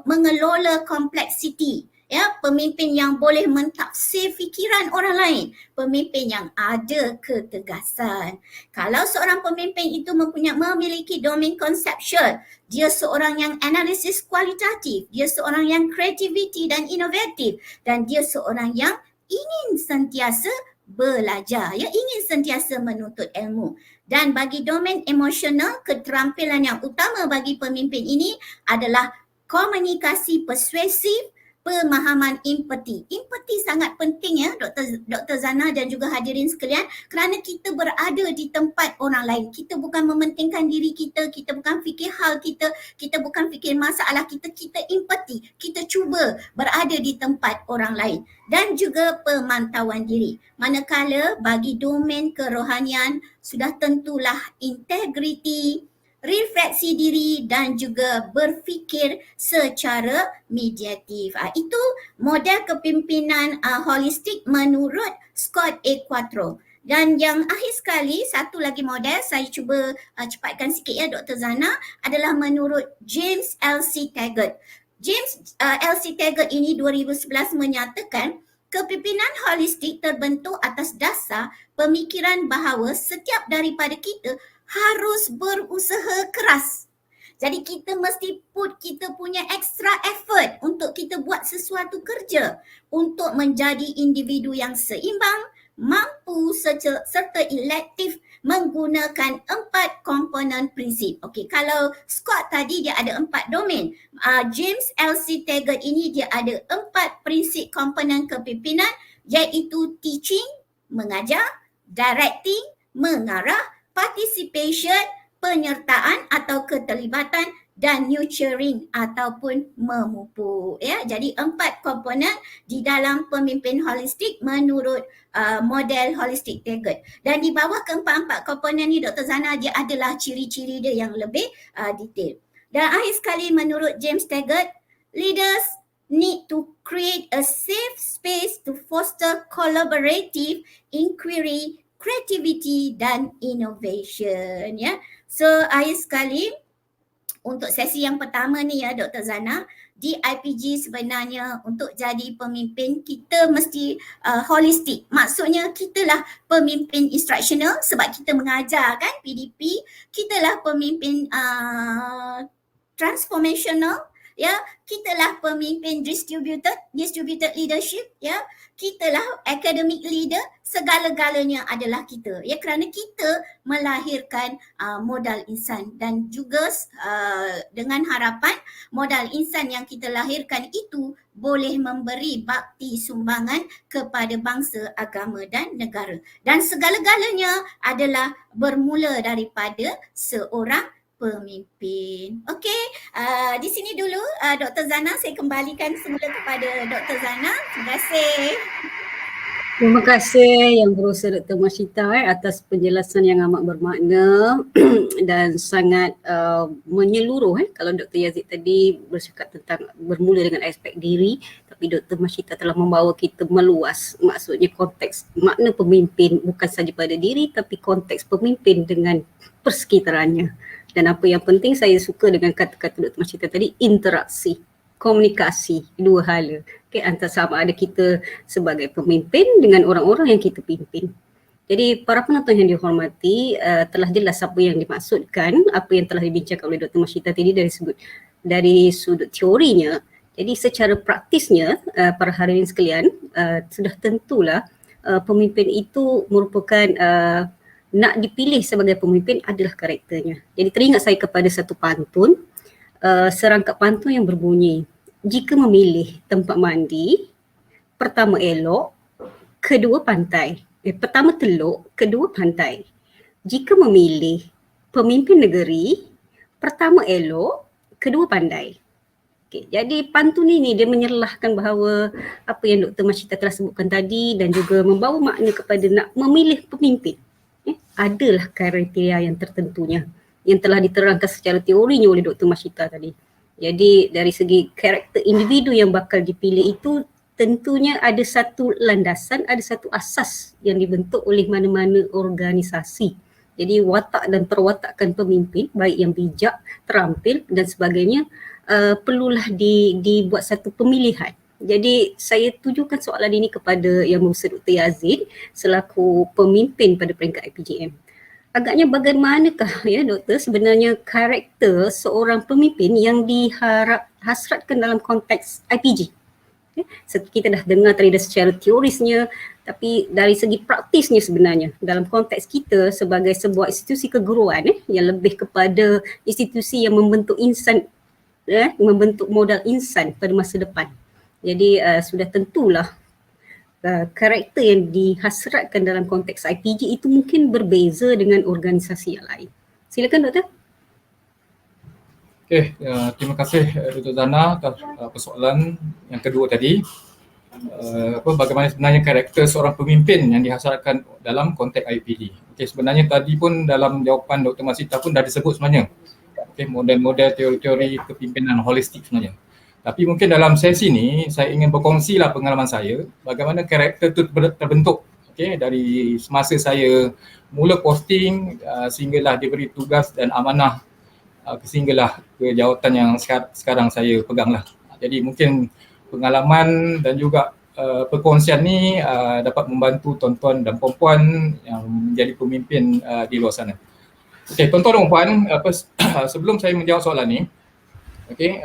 [SPEAKER 3] mengelola kompleksiti, ya, pemimpin yang boleh mentafsir fikiran orang lain, pemimpin yang ada ketegasan. Kalau seorang pemimpin itu memiliki domain konseptual, dia seorang yang analisis kualitatif, dia seorang yang kreativiti dan inovatif, dan dia seorang yang ingin sentiasa belajar, ya, ingin sentiasa menuntut ilmu. Dan bagi domain emosional, keterampilan yang utama bagi pemimpin ini adalah komunikasi persuasif, pemahaman empati. Empati sangat penting, ya, Dr. Zana dan juga hadirin sekalian, kerana kita berada di tempat orang lain. Kita bukan mementingkan diri kita, kita bukan fikir hal kita, kita bukan fikir masalah kita, kita empati. Kita cuba berada di tempat orang lain. Dan juga pemantauan diri. Manakala bagi domain kerohanian sudah tentulah integriti, refleksi diri dan juga berfikir secara mediatif. Itu model kepimpinan holistik menurut Scott A. Quattro. Dan yang akhir sekali, satu lagi model, saya cuba cepatkan sikit, ya, Dr. Zana, adalah menurut James L.C. Taggart. James L.C. Taggart ini 2011 menyatakan kepimpinan holistik terbentuk atas dasar pemikiran bahawa setiap daripada kita harus berusaha keras. Jadi kita mesti kita punya extra effort untuk kita buat sesuatu kerja untuk menjadi individu yang seimbang, mampu serta elektif menggunakan 4 komponen prinsip. Okey, kalau Scott tadi dia ada 4 domain. James L.C. Taggart ini dia ada 4 prinsip komponen kepimpinan, iaitu teaching, mengajar, directing, mengarah, participation, penyertaan atau keterlibatan dan nurturing ataupun memupuk, ya. Jadi 4 komponen di dalam pemimpin holistik menurut model holistik Taggart. Dan di bawah keempat-empat komponen ni Dr. Zana, dia adalah ciri-ciri dia yang lebih detail. Dan akhir sekali menurut James Taggart, leaders need to create a safe space to foster collaborative inquiry, creativity dan innovation, ya. So akhir sekali untuk sesi yang pertama ni, ya, Dr. Zana, di IPG sebenarnya untuk jadi pemimpin kita mesti holistik. Maksudnya kitalah pemimpin instructional sebab kita mengajar, kan, PDP. Kitalah pemimpin transformational, ya. Kitalah pemimpin distributed leadership, ya. Kitalah academic leader, segala-galanya adalah kita, ya, kerana kita melahirkan modal insan dan juga dengan harapan modal insan yang kita lahirkan itu boleh memberi bakti sumbangan kepada bangsa, agama dan negara. Dan segala-galanya adalah bermula daripada seorang pemimpin. Okey, di sini dulu Dr. Zana, saya kembalikan semula kepada Dr. Zana. Terima kasih.
[SPEAKER 1] Terima kasih Yang Berusaha Dr. Masyita atas penjelasan yang amat bermakna dan sangat menyeluruh. Kalau Dr. Yazid tadi bercakap tentang bermula dengan aspek diri, tapi Dr. Masyita telah membawa kita meluas, maksudnya konteks makna pemimpin bukan saja pada diri tapi konteks pemimpin dengan persekitarannya. Dan apa yang penting saya suka dengan kata-kata Dr. Masyita tadi, interaksi, komunikasi, dua hala. Antara sama ada kita sebagai pemimpin dengan orang-orang yang kita pimpin. Jadi para penonton yang dihormati, telah jelas apa yang dimaksudkan, apa yang telah dibincangkan oleh Dr. Masyita tadi dari sudut teorinya. Jadi secara praktisnya, para hadirin sekalian, sudah tentulah pemimpin itu merupakan nak dipilih sebagai pemimpin adalah karakternya. Jadi teringat saya kepada satu pantun, serangkap pantun yang berbunyi, jika memilih tempat mandi, pertama elok, kedua pantai. Pertama teluk, kedua pantai. Jika memilih pemimpin negeri, pertama elok, kedua pandai. Okay, jadi pantun ini dia menyerlahkan bahawa apa yang Dr. Masyita telah sebutkan tadi dan juga membawa makna kepada nak memilih pemimpin. Adalah kriteria yang tertentunya yang telah diterangkan secara teorinya oleh Dr. Masyita tadi. Jadi dari segi karakter individu yang bakal dipilih itu tentunya ada satu landasan, ada satu asas yang dibentuk oleh mana-mana organisasi. Jadi watak dan perwatakan pemimpin baik yang bijak, terampil dan sebagainya perlulah dibuat satu pemilihan. Jadi saya tujukan soalan ini kepada Yang Berusaha Dr. Yazid selaku pemimpin pada peringkat IPGM. Agaknya bagaimanakah ya doktor sebenarnya karakter seorang pemimpin yang dihasratkan dalam konteks IPG? Kita dah dengar tadi secara teorisnya, tapi dari segi praktisnya sebenarnya dalam konteks kita sebagai sebuah institusi keguruan yang lebih kepada institusi yang membentuk insan, membentuk modal insan pada masa depan. Jadi sudah tentulah karakter yang dihasratkan dalam konteks IPG itu mungkin berbeza dengan organisasi yang lain. Silakan doktor.
[SPEAKER 2] Okey, terima kasih Dr. Zana atas persoalan yang kedua tadi. Bagaimana sebenarnya karakter seorang pemimpin yang dihasratkan dalam konteks IPG. Okey, sebenarnya tadi pun dalam jawapan Dr. Masyita pun dah disebut sebenarnya. Okey, model-model teori-teori kepimpinan holistik sebenarnya. Tapi mungkin dalam sesi ni saya ingin berkongsilah pengalaman saya bagaimana karakter itu terbentuk, okay, dari semasa saya mula posting sehinggalah diberi tugas dan amanah sehinggalah ke jawatan yang sekarang saya peganglah. Jadi mungkin pengalaman dan juga perkongsian ni dapat membantu tuan-tuan dan puan-puan yang menjadi pemimpin di luar sana. Okey, tuan-tuan dan puan, sebelum saya menjawab soalan ni, okey,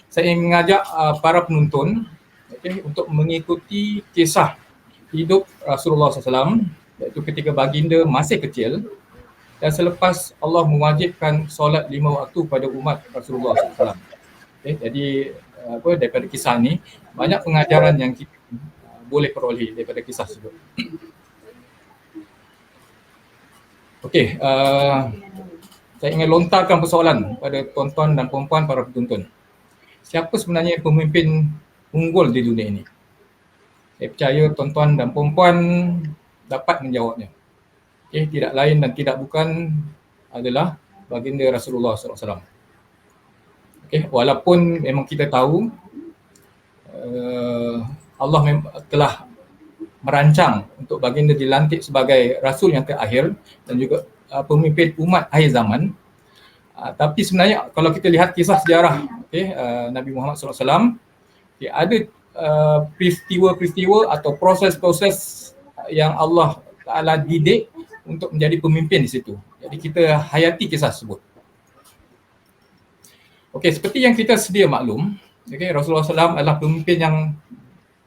[SPEAKER 2] saya ingin mengajak para penonton untuk mengikuti kisah hidup Rasulullah SAW, iaitu ketika baginda masih kecil dan selepas Allah mewajibkan solat 5 waktu pada umat Rasulullah SAW. Jadi daripada kisah ni banyak pengajaran yang kita boleh peroleh daripada kisah tersebut. Okey, saya ingin lontarkan persoalan pada tuan-tuan dan puan-puan para penonton. Siapa sebenarnya pemimpin unggul di dunia ini? Saya percaya tuan-tuan dan puan-puan dapat menjawabnya. Okay, tidak lain dan tidak bukan adalah baginda Rasulullah SAW. Okay, walaupun memang kita tahu Allah telah merancang untuk baginda dilantik sebagai Rasul yang terakhir dan juga pemimpin umat akhir zaman. Tapi sebenarnya kalau kita lihat kisah sejarah Nabi Muhammad SAW, ada peristiwa-peristiwa atau proses-proses yang Allah Ta'ala didik untuk menjadi pemimpin di situ. Jadi kita hayati kisah tersebut. Okey, seperti yang kita sedia maklum, Rasulullah SAW adalah pemimpin yang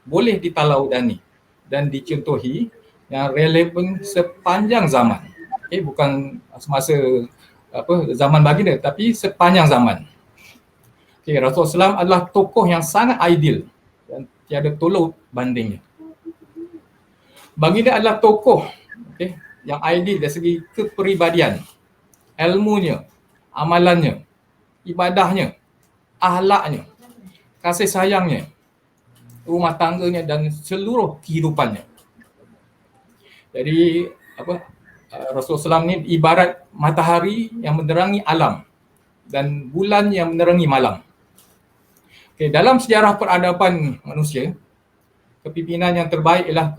[SPEAKER 2] boleh ditelaudani dan dicontohi yang relevan sepanjang zaman. Bukan semasa zaman baginda tapi sepanjang zaman. Rasulullah SAW adalah tokoh yang sangat ideal dan tiada tolak bandingnya. Baginda adalah tokoh yang ideal dari segi kepribadian, ilmunya, amalannya, ibadahnya, akhlaknya, kasih sayangnya, rumah tangganya dan seluruh kehidupannya. Jadi Rasulullah SAW ni ibarat matahari yang menerangi alam dan bulan yang menerangi malam. Dalam sejarah peradaban manusia, kepimpinan yang terbaik ialah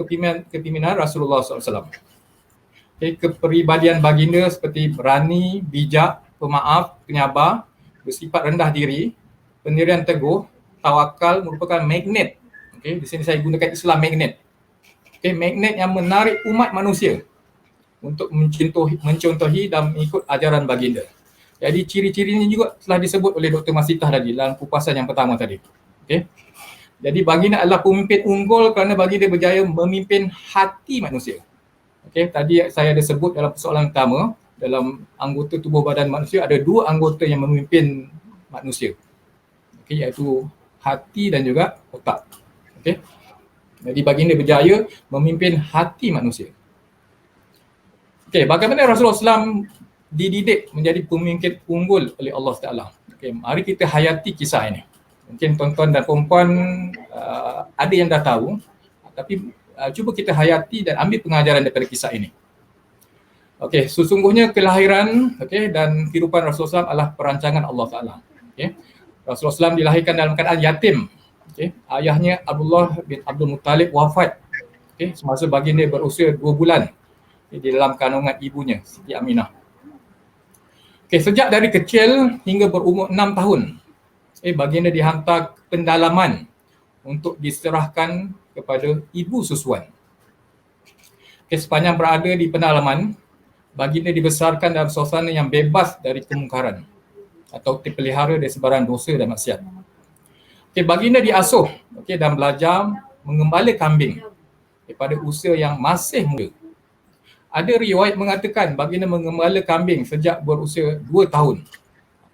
[SPEAKER 2] kepimpinan Rasulullah SAW. Kepribadian baginda seperti berani, bijak, pemaaf, penyabar, bersifat rendah diri, pendirian teguh, tawakal merupakan magnet. Di sini saya gunakan istilah magnet. Magnet yang menarik umat manusia untuk mencontohi dan mengikut ajaran baginda. Jadi ciri-cirinya juga telah disebut oleh Dr. Masitah tadi dalam kupasan yang pertama tadi. Jadi baginda adalah pemimpin unggul kerana baginda berjaya memimpin hati manusia. Tadi saya ada sebut dalam persoalan pertama, dalam anggota tubuh badan manusia ada 2 anggota yang memimpin manusia. Iaitu hati dan juga otak. Jadi baginda berjaya memimpin hati manusia. Bagaimana Rasulullah SAW dididik menjadi pemimpin unggul oleh Allah Taala. Mari kita hayati kisah ini. Mungkin tuan-tuan dan puan-puan ada yang dah tahu, tapi cuba kita hayati dan ambil pengajaran daripada kisah ini. Sesungguhnya kelahiran dan kehidupan Rasulullah SAW adalah perancangan Allah Taala. Rasulullah SAW dilahirkan dalam keadaan yatim. Ayahnya Abdullah bin Abdul Muttalib wafat semasa baginda berusia 2 bulan di dalam kandungan ibunya, Siti Aminah. Sejak dari kecil hingga berumur 6 tahun, baginda dihantar ke pendalaman untuk diserahkan kepada ibu susuan. Sepanjang berada di pendalaman, baginda dibesarkan dalam suasana yang bebas dari kemungkaran atau dipelihara dari sebarang dosa dan maksiat. Baginda diasuh dan belajar mengembala kambing pada usia yang masih muda. Ada riwayat mengatakan baginda mengembala kambing sejak berusia 2 tahun.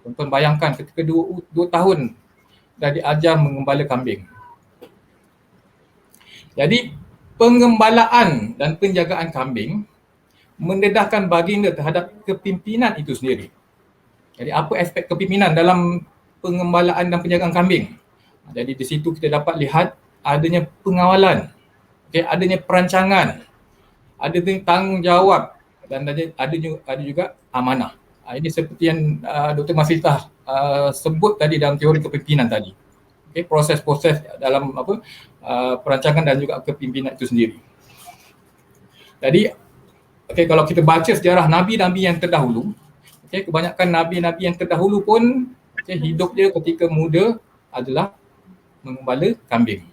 [SPEAKER 2] Tuan-tuan bayangkan ketika 2 tahun dah diajar mengembala kambing. Jadi pengembalaan dan penjagaan kambing mendedahkan baginda terhadap kepimpinan itu sendiri. Jadi apa aspek kepimpinan dalam pengembalaan dan penjagaan kambing? Jadi di situ kita dapat lihat adanya pengawalan, adanya perancangan, ada tanggungjawab dan ada juga amanah. Ini seperti yang Dr. Masitah sebut tadi dalam teori kepimpinan tadi. Proses-proses dalam perancangan dan juga kepimpinan itu sendiri. Jadi kalau kita baca sejarah nabi-nabi yang terdahulu, kebanyakan nabi-nabi yang terdahulu pun hidup dia ketika muda adalah mengembala kambing.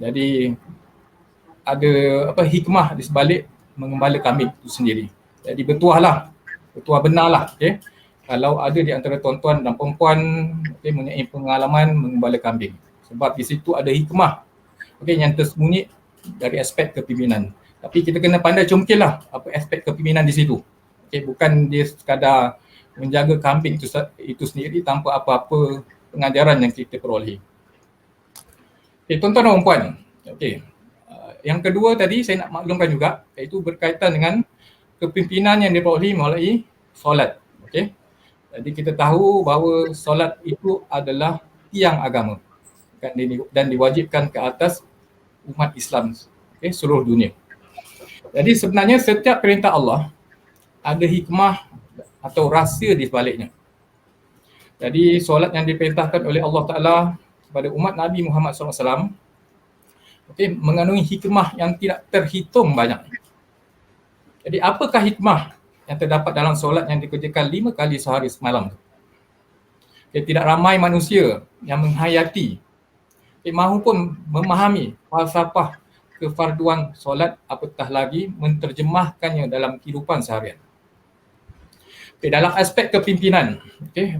[SPEAKER 2] Jadi ada hikmah di sebalik mengembala kambing itu sendiri. Jadi bertuah benarlah kalau ada di antara tuan-tuan dan puan-puan mempunyai pengalaman mengembala kambing. Sebab di situ ada hikmah yang tersembunyi dari aspek kepimpinan. Tapi kita kena pandai congkillah apa aspek kepimpinan di situ. Bukan dia sekadar menjaga kambing itu sendiri tanpa apa-apa pengajaran yang kita peroleh. Tuan-tuan dan puan-puan, yang kedua tadi saya nak maklumkan juga, iaitu berkaitan dengan kepimpinan yang diperolehi melalui solat. Jadi kita tahu bahawa solat itu adalah tiang agama dan diwajibkan ke atas umat Islam seluruh dunia. Jadi sebenarnya setiap perintah Allah ada hikmah atau rahsia di sebaliknya. Jadi solat yang diperintahkan oleh Allah Ta'ala kepada umat Nabi Muhammad SAW mengandungi hikmah yang tidak terhitung banyak. Jadi apakah hikmah yang terdapat dalam solat yang dikerjakan 5 kali sehari semalam? Tidak ramai manusia yang menghayati maupun memahami falsafah kefarduan solat, apatah lagi menterjemahkannya dalam kehidupan seharian. Dalam aspek kepimpinan,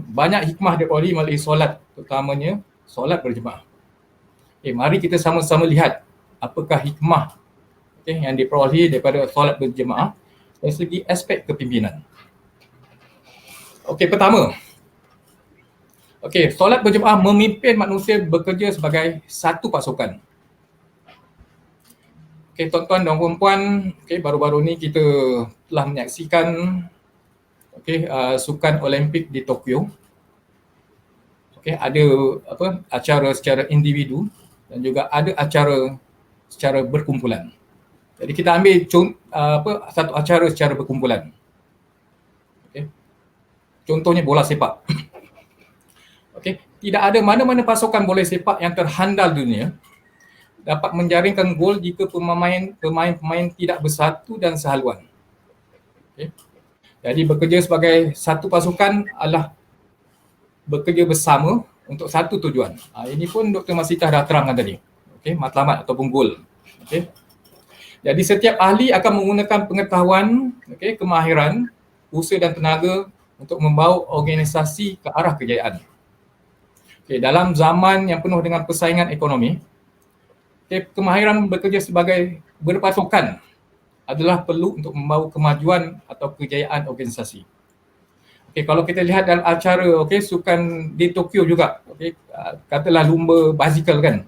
[SPEAKER 2] banyak hikmah diperolehi melalui solat, terutamanya solat berjemaah. Mari kita sama-sama lihat apakah hikmah yang diperolehi daripada solat berjemaah dari segi aspek kepimpinan. Pertama, solat berjemaah memimpin manusia bekerja sebagai satu pasukan. Tuan-tuan dan puan-puan, baru-baru ni kita telah menyaksikan sukan Olimpik di Tokyo. Ada acara secara individu dan juga ada acara secara berkumpulan. Jadi kita ambil satu acara secara berkumpulan. Okay. Contohnya bola sepak. Okay. Tidak ada mana-mana pasukan bola sepak yang terhandal dunia dapat menjaringkan gol jika pemain-pemain tidak bersatu dan sehaluan. Okay. Jadi bekerja sebagai satu pasukan adalah bekerja bersama untuk satu tujuan. Ini pun Dr. Masitah dah terangkan tadi. Okay. Matlamat ataupun gol. Okay. Jadi setiap ahli akan menggunakan pengetahuan, okay, kemahiran, usaha dan tenaga untuk membawa organisasi ke arah kejayaan. Okay. Dalam zaman yang penuh dengan persaingan ekonomi, kemahiran bekerja sebagai berpasukan adalah perlu untuk membawa kemajuan atau kejayaan organisasi. Okay, kalau kita lihat dalam acara sukan di Tokyo juga, katalah lumba basikal kan.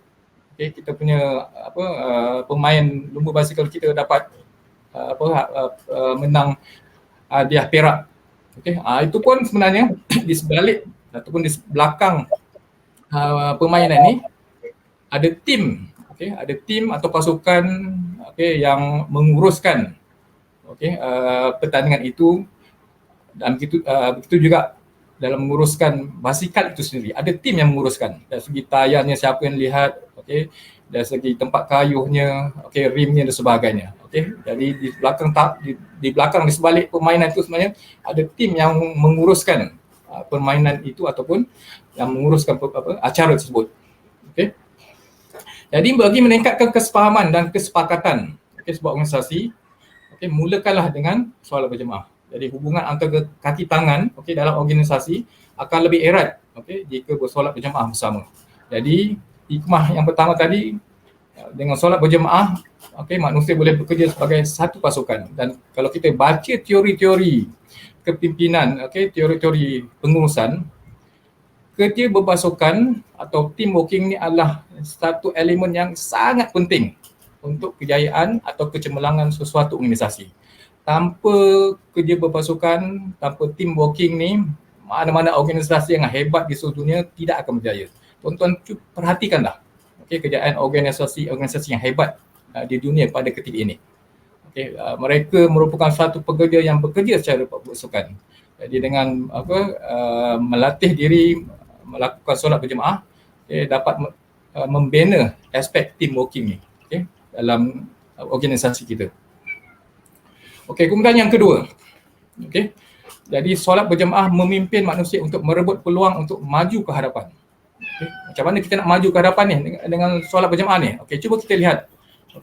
[SPEAKER 2] Kita punya pemain lumba basikal kita dapat menang hadiah perak. Itu pun sebenarnya di sebalik ataupun di belakang permainan ini ada tim. Ada tim atau pasukan yang menguruskan pertandingan itu, dan begitu juga dalam menguruskan basikal itu sendiri. Ada tim yang menguruskan dari segi tayarnya, siapa yang lihat, dari segi tempat kayuhnya, rimnya dan sebagainya. Jadi di belakang di sebalik permainan itu sebenarnya ada tim yang menguruskan permainan itu ataupun yang menguruskan acara tersebut. Jadi bagi meningkatkan kesepahaman dan kesepakatan sebuah organisasi, mulakanlah dengan solat berjemaah. Jadi hubungan antara kaki tangan dalam organisasi akan lebih erat jika bersolat berjemaah bersama. Jadi hikmah yang pertama tadi, dengan solat berjemaah manusia boleh bekerja sebagai satu pasukan. Dan kalau kita baca teori-teori kepimpinan, teori-teori pengurusan, kerja berpasukan atau team working ni adalah satu elemen yang sangat penting untuk kejayaan atau kecemerlangan sesuatu organisasi. Tanpa kerja berpasukan, tanpa team working ni, mana-mana organisasi yang hebat di seluruh dunia tidak akan berjaya. Tuan-tuan perhatikanlah kejayaan organisasi yang hebat di dunia pada ketika ini. Mereka merupakan satu pekerja yang bekerja secara berpasukan. Jadi dengan melatih diri melakukan solat berjemaah, dapat membina aspek team working ni dalam organisasi kita. Kemudian yang kedua, jadi solat berjemaah memimpin manusia untuk merebut peluang untuk maju ke hadapan. Macam mana kita nak maju ke hadapan ni dengan solat berjemaah ni? Cuba kita lihat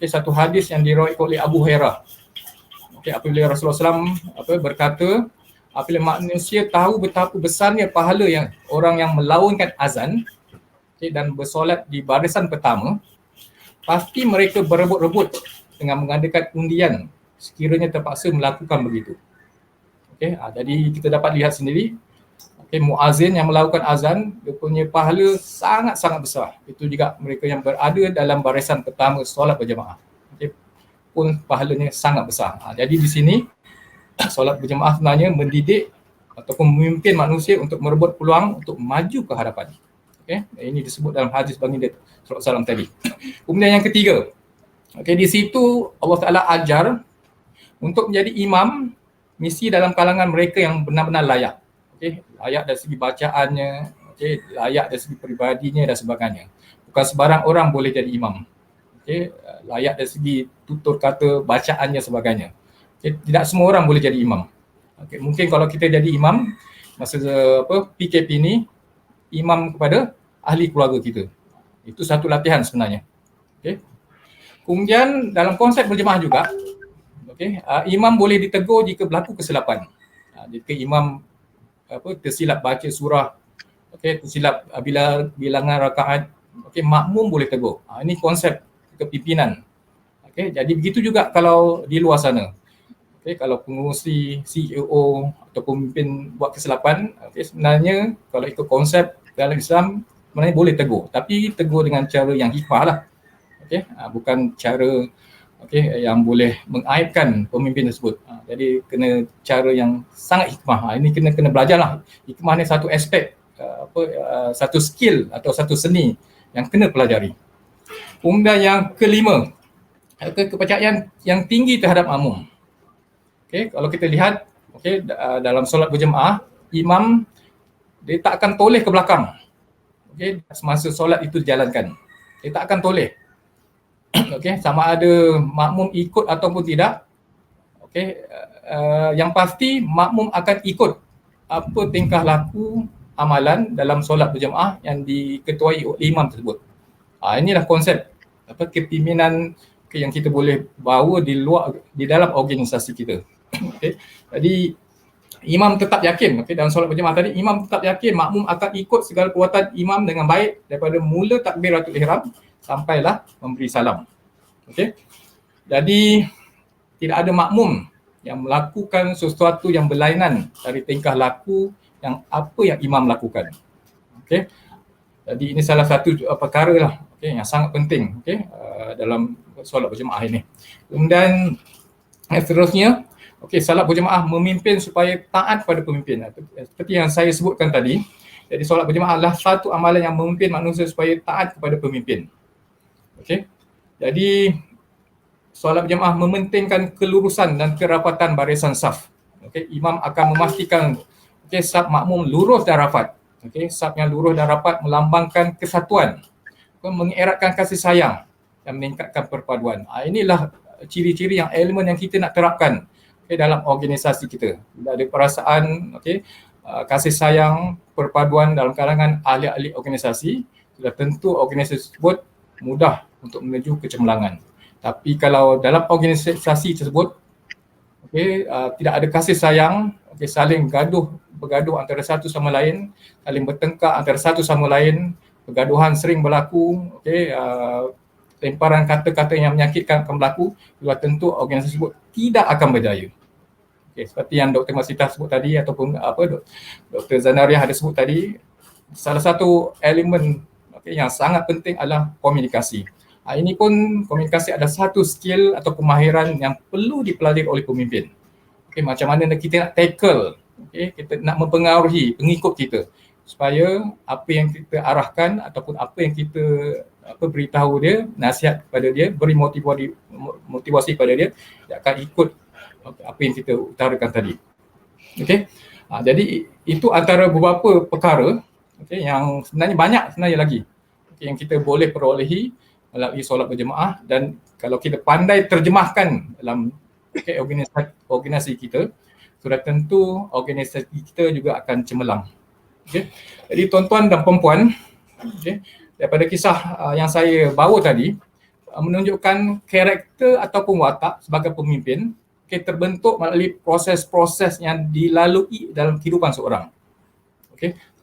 [SPEAKER 2] satu hadis yang diriwayatkan oleh Abu Hurairah. Apabila Rasulullah SAW berkata, apabila manusia tahu betapa besarnya pahala yang orang yang melaungkan azan dan bersolat di barisan pertama, pasti mereka berebut-rebut dengan mengadakan undian sekiranya terpaksa melakukan begitu. Jadi kita dapat lihat sendiri, muazzin yang melakukan azan, dia punya pahala sangat-sangat besar. Itu juga mereka yang berada dalam barisan pertama solat berjemaah, pun pahalanya sangat besar. Jadi di sini solat berjemaah sebenarnya mendidik ataupun memimpin manusia untuk merebut peluang untuk maju ke hadapan. Ini disebut dalam hadis baginda SAW tadi. Kemudian yang ketiga, di situ Allah Ta'ala ajar untuk menjadi imam misi dalam kalangan mereka yang benar-benar layak. Layak dari segi bacaannya, layak dari segi peribadinya dan sebagainya. Bukan sebarang orang boleh jadi imam. Layak dari segi tutur kata, bacaannya sebagainya. Tidak semua orang boleh jadi imam. Mungkin kalau kita jadi imam masa PKP ni, imam kepada ahli keluarga kita. Itu satu latihan sebenarnya. Kemudian dalam konsep berjemaah juga, imam boleh ditegur jika berlaku kesilapan. Jika imam tersilap baca surah, tersilap bila bilangan rakaat, makmum boleh tegur. Ini konsep kepimpinan. Jadi begitu juga kalau di luar sana. Kalau pengurusi, CEO atau pemimpin buat kesilapan, sebenarnya kalau ikut konsep dalam Islam, sebenarnya boleh tegur. Tapi tegur dengan cara yang hikmah lah. Bukan cara yang boleh mengaibkan pemimpin tersebut. Jadi kena cara yang sangat hikmah. Ini kena belajar lah. Hikmah ni satu aspek, satu skill atau satu seni yang kena pelajari. Kemudian yang kelima, kepercayaan yang tinggi terhadap makmum. Okey, kalau kita lihat dalam solat berjemaah, imam dia tak akan toleh ke belakang. Okey, semasa solat itu dijalankan. Dia tak akan toleh. Okey, sama ada makmum ikut ataupun tidak. Okey, yang pasti makmum akan ikut apa tingkah laku amalan dalam solat berjemaah yang diketuai oleh imam tersebut. Inilah konsep kepimpinan yang kita boleh bawa di dalam organisasi kita. Okay. Jadi imam tetap yakin, dalam solat berjemaah tadi imam tetap yakin makmum akan ikut segala perbuatan imam dengan baik daripada mula takbiratul ihram sampailah memberi salam. Okay. Jadi tidak ada makmum yang melakukan sesuatu yang berlainan dari tingkah laku yang apa yang imam lakukan. Okay. Jadi ini salah satu perkara lah yang sangat penting dalam solat berjemaah ini. Kemudian seterusnya, solat berjemaah memimpin supaya taat pada pemimpin. Seperti yang saya sebutkan tadi, jadi solat berjemaah adalah satu amalan yang memimpin manusia supaya taat kepada pemimpin. Jadi solat berjemaah mementingkan kelurusan dan kerapatan barisan saf. Imam akan memastikan saf makmum lurus dan rapat. Saf yang lurus dan rapat melambangkan kesatuan, mengeratkan kasih sayang dan meningkatkan perpaduan. Inilah ciri-ciri yang elemen yang kita nak terapkan dalam organisasi kita. Bila ada perasaan kasih sayang, perpaduan dalam kalangan ahli-ahli organisasi, sudah tentu organisasi tersebut mudah untuk menuju kecemerlangan. Tapi kalau dalam organisasi tersebut tidak ada kasih sayang, saling bergaduh antara satu sama lain, saling bertengkar antara satu sama lain, pergaduhan sering berlaku, lemparan kata-kata yang menyakitkan akan berlaku, sudah tentu organisasi tersebut tidak akan berjaya. Seperti yang Dr. Masita sebut tadi ataupun Dr. Zanariah ada sebut tadi, salah satu elemen yang sangat penting adalah komunikasi. Ini pun komunikasi adalah satu skill atau kemahiran yang perlu dipelajari oleh pemimpin. Macam mana kita nak tackle, kita nak mempengaruhi pengikut kita supaya apa yang kita arahkan ataupun apa yang kita beritahu dia, nasihat kepada dia, beri motivasi pada dia akan ikut apa yang kita utarakan tadi. Jadi itu antara beberapa perkara yang sebenarnya banyak lagi yang kita boleh perolehi melalui solat berjemaah, dan kalau kita pandai terjemahkan dalam organisasi kita, sudah tentu organisasi kita juga akan cemerlang. Jadi tuan-tuan dan puan-puan, daripada kisah yang saya bawa tadi menunjukkan karakter ataupun watak sebagai pemimpin terbentuk melalui proses-proses yang dilalui dalam kehidupan seorang.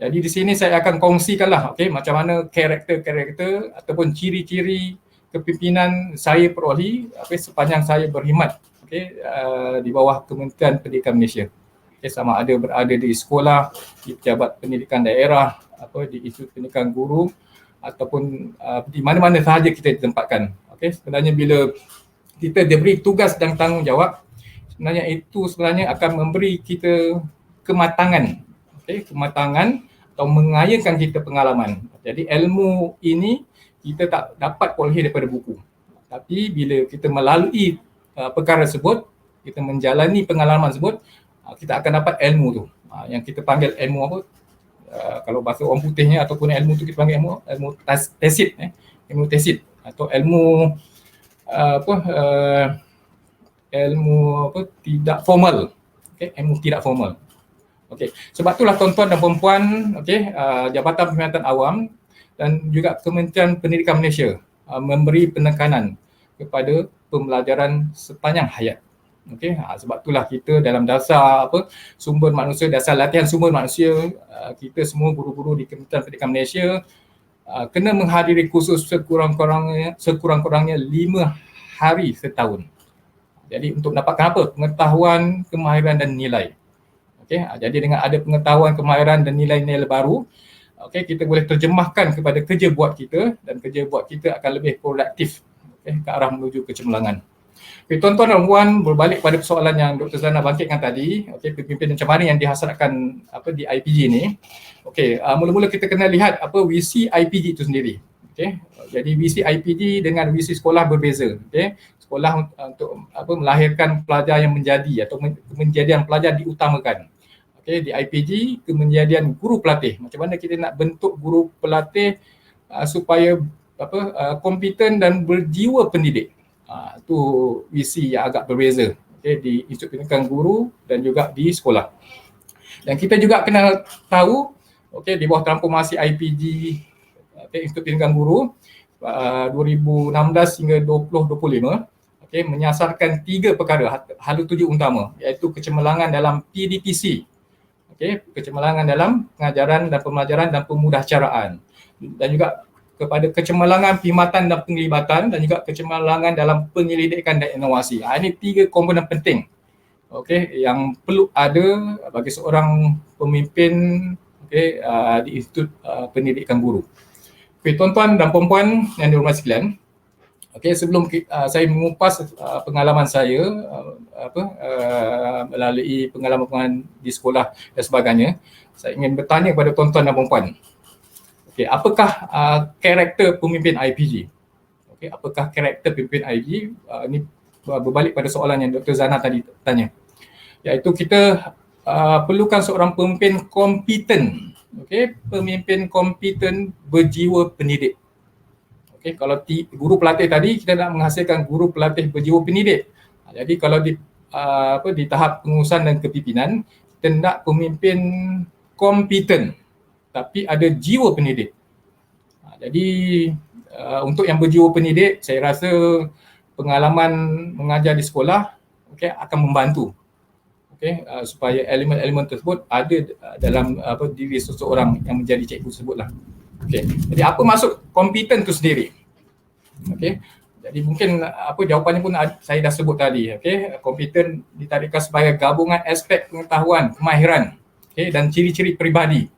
[SPEAKER 2] Jadi di sini saya akan kongsikanlah macam mana karakter-karakter ataupun ciri-ciri kepimpinan saya perolehi sepanjang saya berkhidmat di bawah Kementerian Pendidikan Malaysia. Sama ada berada di sekolah, di pejabat pendidikan daerah, di Institut Pendidikan Guru ataupun di mana-mana sahaja kita ditempatkan. Sebenarnya bila kita diberi tugas dan tanggungjawab, sebenarnya itu akan memberi kita kematangan, kematangan atau mengayakan kita pengalaman. Jadi ilmu ini kita tak dapat perolehi daripada buku. Tapi bila kita melalui perkara tersebut, kita menjalani pengalaman tersebut, kita akan dapat ilmu tu. Yang kita panggil ilmu apa? Kalau bahasa orang putihnya ataupun ilmu tu kita panggil ilmu tesit, ilmu tesit atau ilmu tidak formal. Ilmu tidak formal. Sebab itulah tuan-tuan dan puan-puan, Jabatan Perkhidmatan Awam dan juga Kementerian Pendidikan Malaysia memberi penekanan kepada pembelajaran sepanjang hayat. Sebab itulah kita dalam dasar sumber manusia, dasar latihan sumber manusia, kita semua guru-guru di Kementerian Pendidikan Malaysia kena menghadiri kursus sekurang-kurangnya 5 hari setahun. Jadi untuk dapatkan apa? Pengetahuan, kemahiran dan nilai. Jadi dengan ada pengetahuan, kemahiran dan nilai-nilai baru, kita boleh terjemahkan kepada kerja buat kita, dan kerja buat kita akan lebih produktif ke arah menuju kecemerlangan. Tuan-tuan dan puan, berbalik pada persoalan yang Dr. Zana bangkitkan tadi, pemimpin macam mana yang dihasratkan di IPG ni. Mula-mula kita kena lihat visi IPG itu sendiri. Okey, jadi visi IPG dengan visi sekolah berbeza. Okey, sekolah untuk melahirkan pelajar yang menjadi atau kemenjadian pelajar diutamakan. Okey, di IPG kemenjadian guru pelatih. Macam mana kita nak bentuk guru pelatih supaya kompeten dan berjiwa pendidik. Itu visi yang agak berbeza. Okey, di Institut Pendidikan Guru dan juga di sekolah. Dan kita juga kena tahu, okey, di bawah transformasi IPG Institut Pendidikan Guru 2016 hingga 2025, okey, menyasarkan 3 perkara hala tuju utama, iaitu kecemerlangan dalam PDPC, okey, kecemerlangan dalam pengajaran dan pembelajaran dan pemudahcaraan, dan juga kepada kecemerlangan perkhidmatan dan penglibatan, dan juga kecemerlangan dalam penyelidikan dan inovasi. Ini 3 komponen penting, okey, yang perlu ada bagi seorang pemimpin, okey, di Institut Pendidikan Guru. Okay, tuan-tuan dan puan-puan yang dihormati sekalian, okay, sebelum saya mengupas pengalaman saya melalui pengalaman di sekolah dan sebagainya, saya ingin bertanya kepada tuan-tuan dan puan-puan, okay, apakah karakter pemimpin IPG? Okay, apakah karakter pemimpin IPG? Ini berbalik pada soalan yang Dr. Zana tadi tanya, iaitu kita perlukan seorang pemimpin kompeten. Okey, pemimpin kompeten berjiwa pendidik. Okey, kalau guru pelatih tadi kita nak menghasilkan guru pelatih berjiwa pendidik. Jadi kalau di tahap pengurusan dan kepimpinan, kita nak pemimpin kompeten tapi ada jiwa pendidik. Jadi untuk yang berjiwa pendidik, saya rasa pengalaman mengajar di sekolah, okey, akan membantu. Okay, supaya elemen-elemen tersebut ada dalam diri seseorang yang menjadi cikgu tersebutlah. Okay. Jadi apa maksud kompeten itu sendiri? Okay. Jadi mungkin jawapannya pun saya dah sebut tadi. Okay. Kompeten ditarikkan sebagai gabungan aspek pengetahuan, kemahiran, okay, dan ciri-ciri peribadi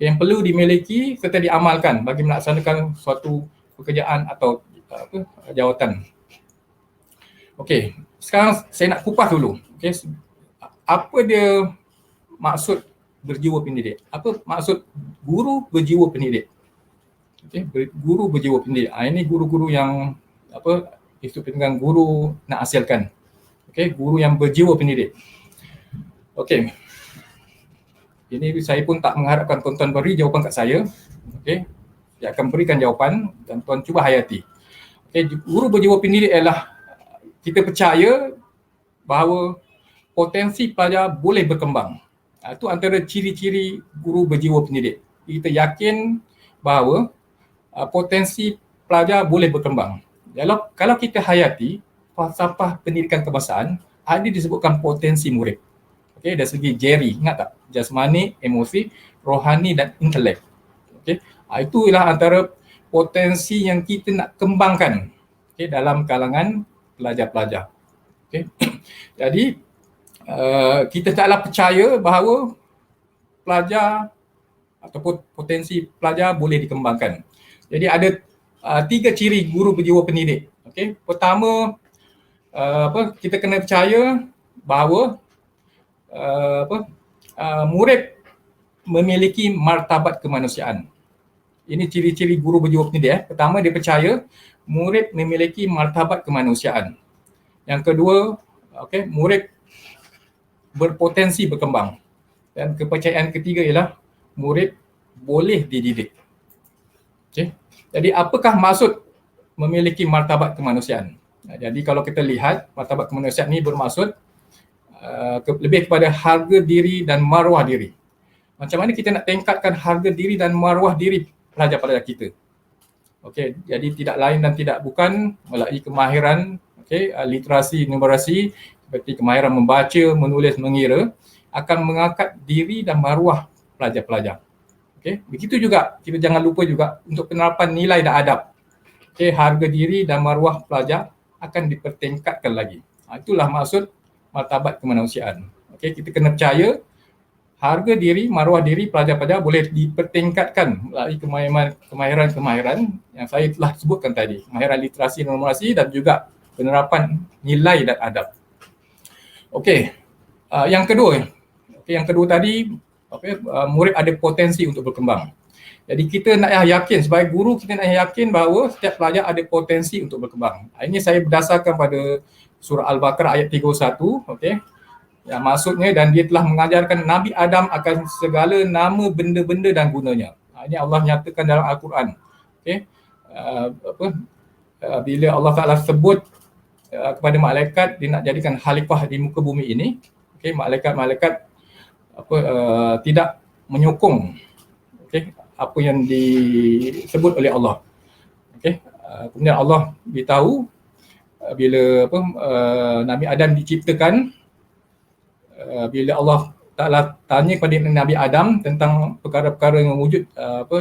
[SPEAKER 2] yang perlu dimiliki serta diamalkan bagi melaksanakan suatu pekerjaan atau jawatan. Okay. Sekarang saya nak kupas dulu. Okay. Apa dia maksud berjiwa pendidik? Apa maksud guru berjiwa pendidik? Okay, guru berjiwa pendidik. Ini guru-guru yang Institut Pendidikan Guru nak hasilkan. Okay, guru yang berjiwa pendidik. Okay. Ini saya pun tak mengharapkan tuan-tuan beri jawapan kat saya. Okay. Saya akan berikan jawapan dan tuan cuba hayati. Okay, guru berjiwa pendidik ialah kita percaya bahawa potensi pelajar boleh berkembang. Itu antara ciri-ciri guru berjiwa pendidik. Kita yakin bahawa potensi pelajar boleh berkembang. Kalau kita hayati falsafah pendidikan kebangsaan, ada disebutkan potensi murid. Okay, dari segi Jerry, ingat tak? Jasmani, emosi, rohani dan intelek. Okay, itu ialah antara potensi yang kita nak kembangkan, okay, dalam kalangan pelajar-pelajar. Okay. Jadi kita taklah percaya bahawa pelajar ataupun potensi pelajar boleh dikembangkan. Jadi ada 3 ciri guru berjiwa pendidik. Okey, pertama kita kena percaya bahawa murid memiliki martabat kemanusiaan. Ini ciri-ciri guru berjiwa pendidik. Pertama, dia percaya murid memiliki martabat kemanusiaan. Yang kedua, okey, murid berpotensi berkembang. Dan kepercayaan ketiga ialah murid boleh dididik. Okay. Jadi apakah maksud memiliki martabat kemanusiaan? Jadi kalau kita lihat martabat kemanusiaan ini bermaksud lebih kepada harga diri dan maruah diri. Macam mana kita nak tingkatkan harga diri dan maruah diri pelajar-pelajar kita? Okey, jadi tidak lain dan tidak bukan melalui kemahiran, okey, literasi, numerasi, seperti kemahiran membaca, menulis, mengira, akan mengangkat diri dan maruah pelajar-pelajar. Okay. Begitu juga, kita jangan lupa juga untuk penerapan nilai dan adab. Okay. Harga diri dan maruah pelajar akan dipertingkatkan lagi. Itulah maksud martabat kemanusiaan. Okay. Kita kena percaya harga diri, maruah diri pelajar-pelajar boleh dipertingkatkan melalui kemahiran-kemahiran yang saya telah sebutkan tadi. Kemahiran literasi, numerasi dan juga penerapan nilai dan adab. Okey, yang kedua tadi, murid ada potensi untuk berkembang. Jadi kita nak yakin, sebagai guru kita nak yakin bahawa setiap pelajar ada potensi untuk berkembang. Ini saya berdasarkan pada surah Al-Baqarah ayat 31, okey. Yang maksudnya, dan dia telah mengajarkan Nabi Adam akan segala nama benda-benda dan gunanya. Ini Allah nyatakan dalam Al-Quran. Okey. Bila Allah Ta'ala sebut kepada malaikat dia nak jadikan khalifah di muka bumi ini, okey, malaikat tidak menyokong, okey, apa yang disebut oleh Allah. Okey, kemudian Allah beritahu bila Nabi Adam diciptakan, bila Allah Ta'ala tanya kepada Nabi Adam tentang perkara-perkara yang wujud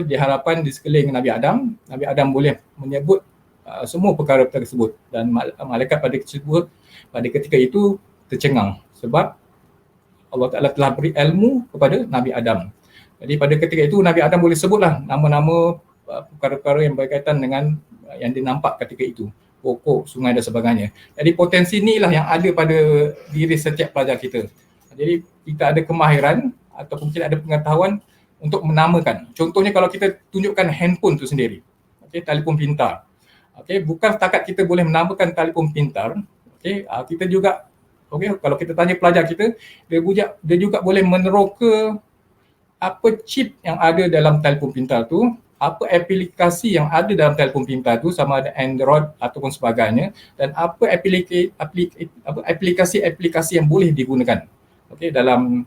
[SPEAKER 2] di hadapan di sekeliling Nabi Adam boleh menyebut semua perkara tersebut, dan malaikat pada ketika itu tercengang sebab Allah Ta'ala telah beri ilmu kepada Nabi Adam. Jadi pada ketika itu Nabi Adam boleh sebutlah nama-nama perkara-perkara yang berkaitan dengan yang dinampak ketika itu, pokok, sungai dan sebagainya. Jadi potensi inilah yang ada pada diri setiap pelajar kita. Jadi kita ada kemahiran ataupun kita ada pengetahuan untuk menamakan. Contohnya kalau kita tunjukkan handphone tu sendiri, okey, telefon pintar. Okey, bukan setakat kita boleh menamakan telefon pintar, okey, kita juga, okey, kalau kita tanya pelajar kita, dia juga boleh meneroka apa chip yang ada dalam telefon pintar tu, apa aplikasi yang ada dalam telefon pintar tu, sama ada Android ataupun sebagainya, dan apa aplikasi yang boleh digunakan, okey, dalam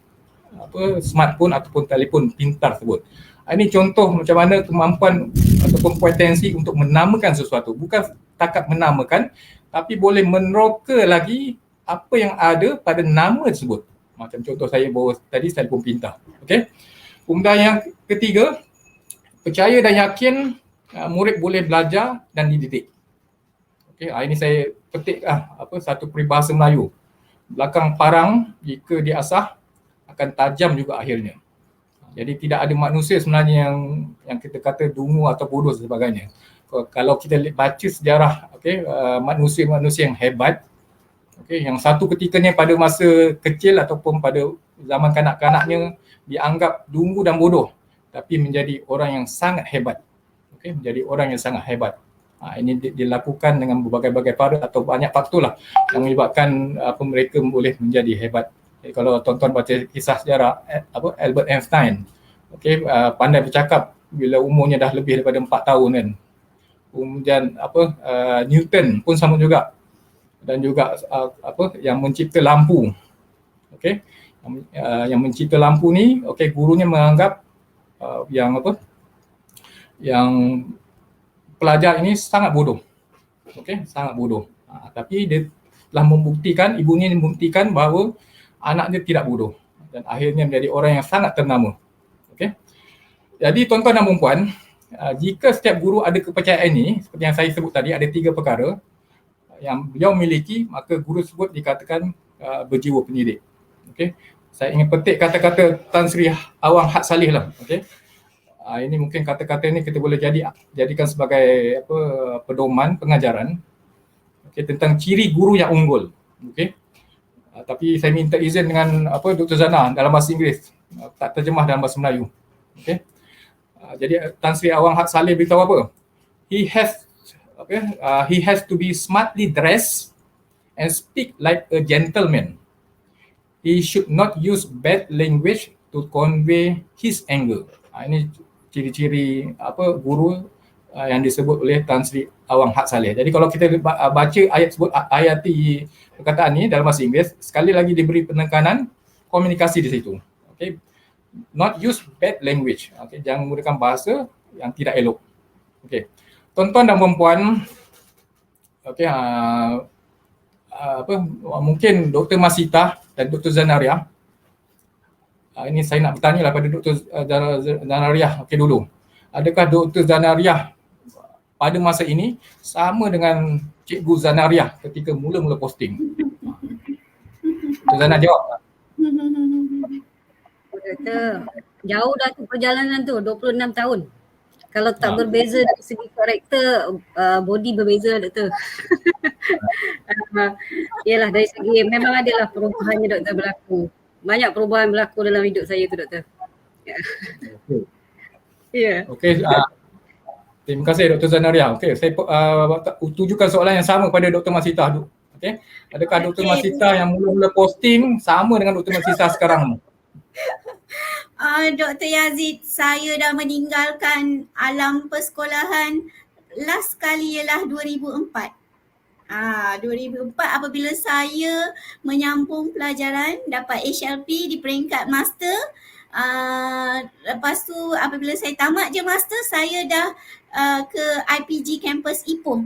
[SPEAKER 2] smartphone ataupun telefon pintar tersebut. Ini contoh macam mana kemampuan ataupun potensi untuk menamakan sesuatu. Bukan setakat menamakan, tapi boleh meneroka lagi apa yang ada pada nama tersebut. Macam contoh saya bawa tadi, telefon pintar. Okey. Kemudian yang ketiga, percaya dan yakin murid boleh belajar dan dididik. Okey, ini saya petik satu peribahasa Melayu. Belakang parang jika diasah akan tajam juga akhirnya. Jadi tidak ada manusia sebenarnya yang kita kata dungu atau bodoh dan sebagainya. Kalau kita baca sejarah, okey, manusia-manusia yang hebat, okey, yang satu ketikanya pada masa kecil ataupun pada zaman kanak-kanaknya dianggap dungu dan bodoh, tapi menjadi orang yang sangat hebat. Okey, menjadi orang yang sangat hebat. Ini dilakukan dengan berbagai-bagai faktor atau banyak faktor lah yang menyebabkan mereka boleh menjadi hebat. Jadi kalau tuan-tuan baca kisah sejarah Albert Einstein, okey, pandai bercakap bila umurnya dah lebih daripada 4 tahun kan. Kemudian Newton pun sama juga, dan juga yang mencipta lampu. Okey, yang mencipta lampu ni, okey, gurunya menganggap yang pelajar ini sangat bodoh. Okey, sangat bodoh. Tapi dia telah membuktikan, ibunya membuktikan bahawa anak dia tidak bodoh, dan akhirnya menjadi orang yang sangat ternama. Okey. Jadi tuan-tuan dan puan-puan, jika setiap guru ada kepercayaan ini, seperti yang saya sebut tadi, ada 3 perkara yang beliau miliki, maka guru tersebut dikatakan berjiwa pendidik. Okey. Saya ingin petik kata-kata Tan Sri Awang Had Saleh lah. Okey. Ini mungkin kata-kata ini kita boleh jadikan sebagai pedoman pengajaran, okey, tentang ciri guru yang unggul. Okey. Tapi saya minta izin dengan Dr. Zana dalam bahasa Inggeris, tak terjemah dalam bahasa Melayu. Okey. Jadi Tan Sri Awang Had Saleh beritahu apa? He has to be smartly dressed and speak like a gentleman. He should not use bad language to convey his anger. Ini ciri-ciri guru yang disebut oleh Tan Sri Awang Had Saleh. Jadi kalau kita baca ayati perkataan ni dalam bahasa Inggeris, sekali lagi diberi penekanan komunikasi di situ. Okay. Not use bad language. Okay. Jangan menggunakan bahasa yang tidak elok. Okay. Tuan-tuan dan puan-puan, okay, mungkin Dr. Masita dan Dr. Zanaria, ini saya nak bertanya lah pada Dr. Zanaria dulu. Adakah Dr. Zanaria pada masa ini sama dengan Cikgu Zanaria ketika mula-mula posting? Dr. Zana jawab.
[SPEAKER 1] Jauh dah tu perjalanan tu, 26 tahun. Kalau tak berbeza dari segi karakter, body berbeza doktor. Yalah, dari segi memang adalah perubahannya doktor berlaku. Banyak perubahan berlaku dalam hidup saya tu doktor. Ya.
[SPEAKER 2] Okey, terima kasih Dr. Zanaria. Okey, saya tujukan soalan yang sama pada Dr. Masita. Okey, adakah Dr.
[SPEAKER 3] Okey,
[SPEAKER 2] Masita yang mula-mula posting sama dengan Dr. Masita sekarang?
[SPEAKER 3] Dr. Yazid, saya dah meninggalkan alam persekolahan last kali ialah 2004. 2004 apabila saya menyambung pelajaran dapat HLP di peringkat master. Lepas tu apabila saya tamat je master, saya dah ke IPG campus Ipoh.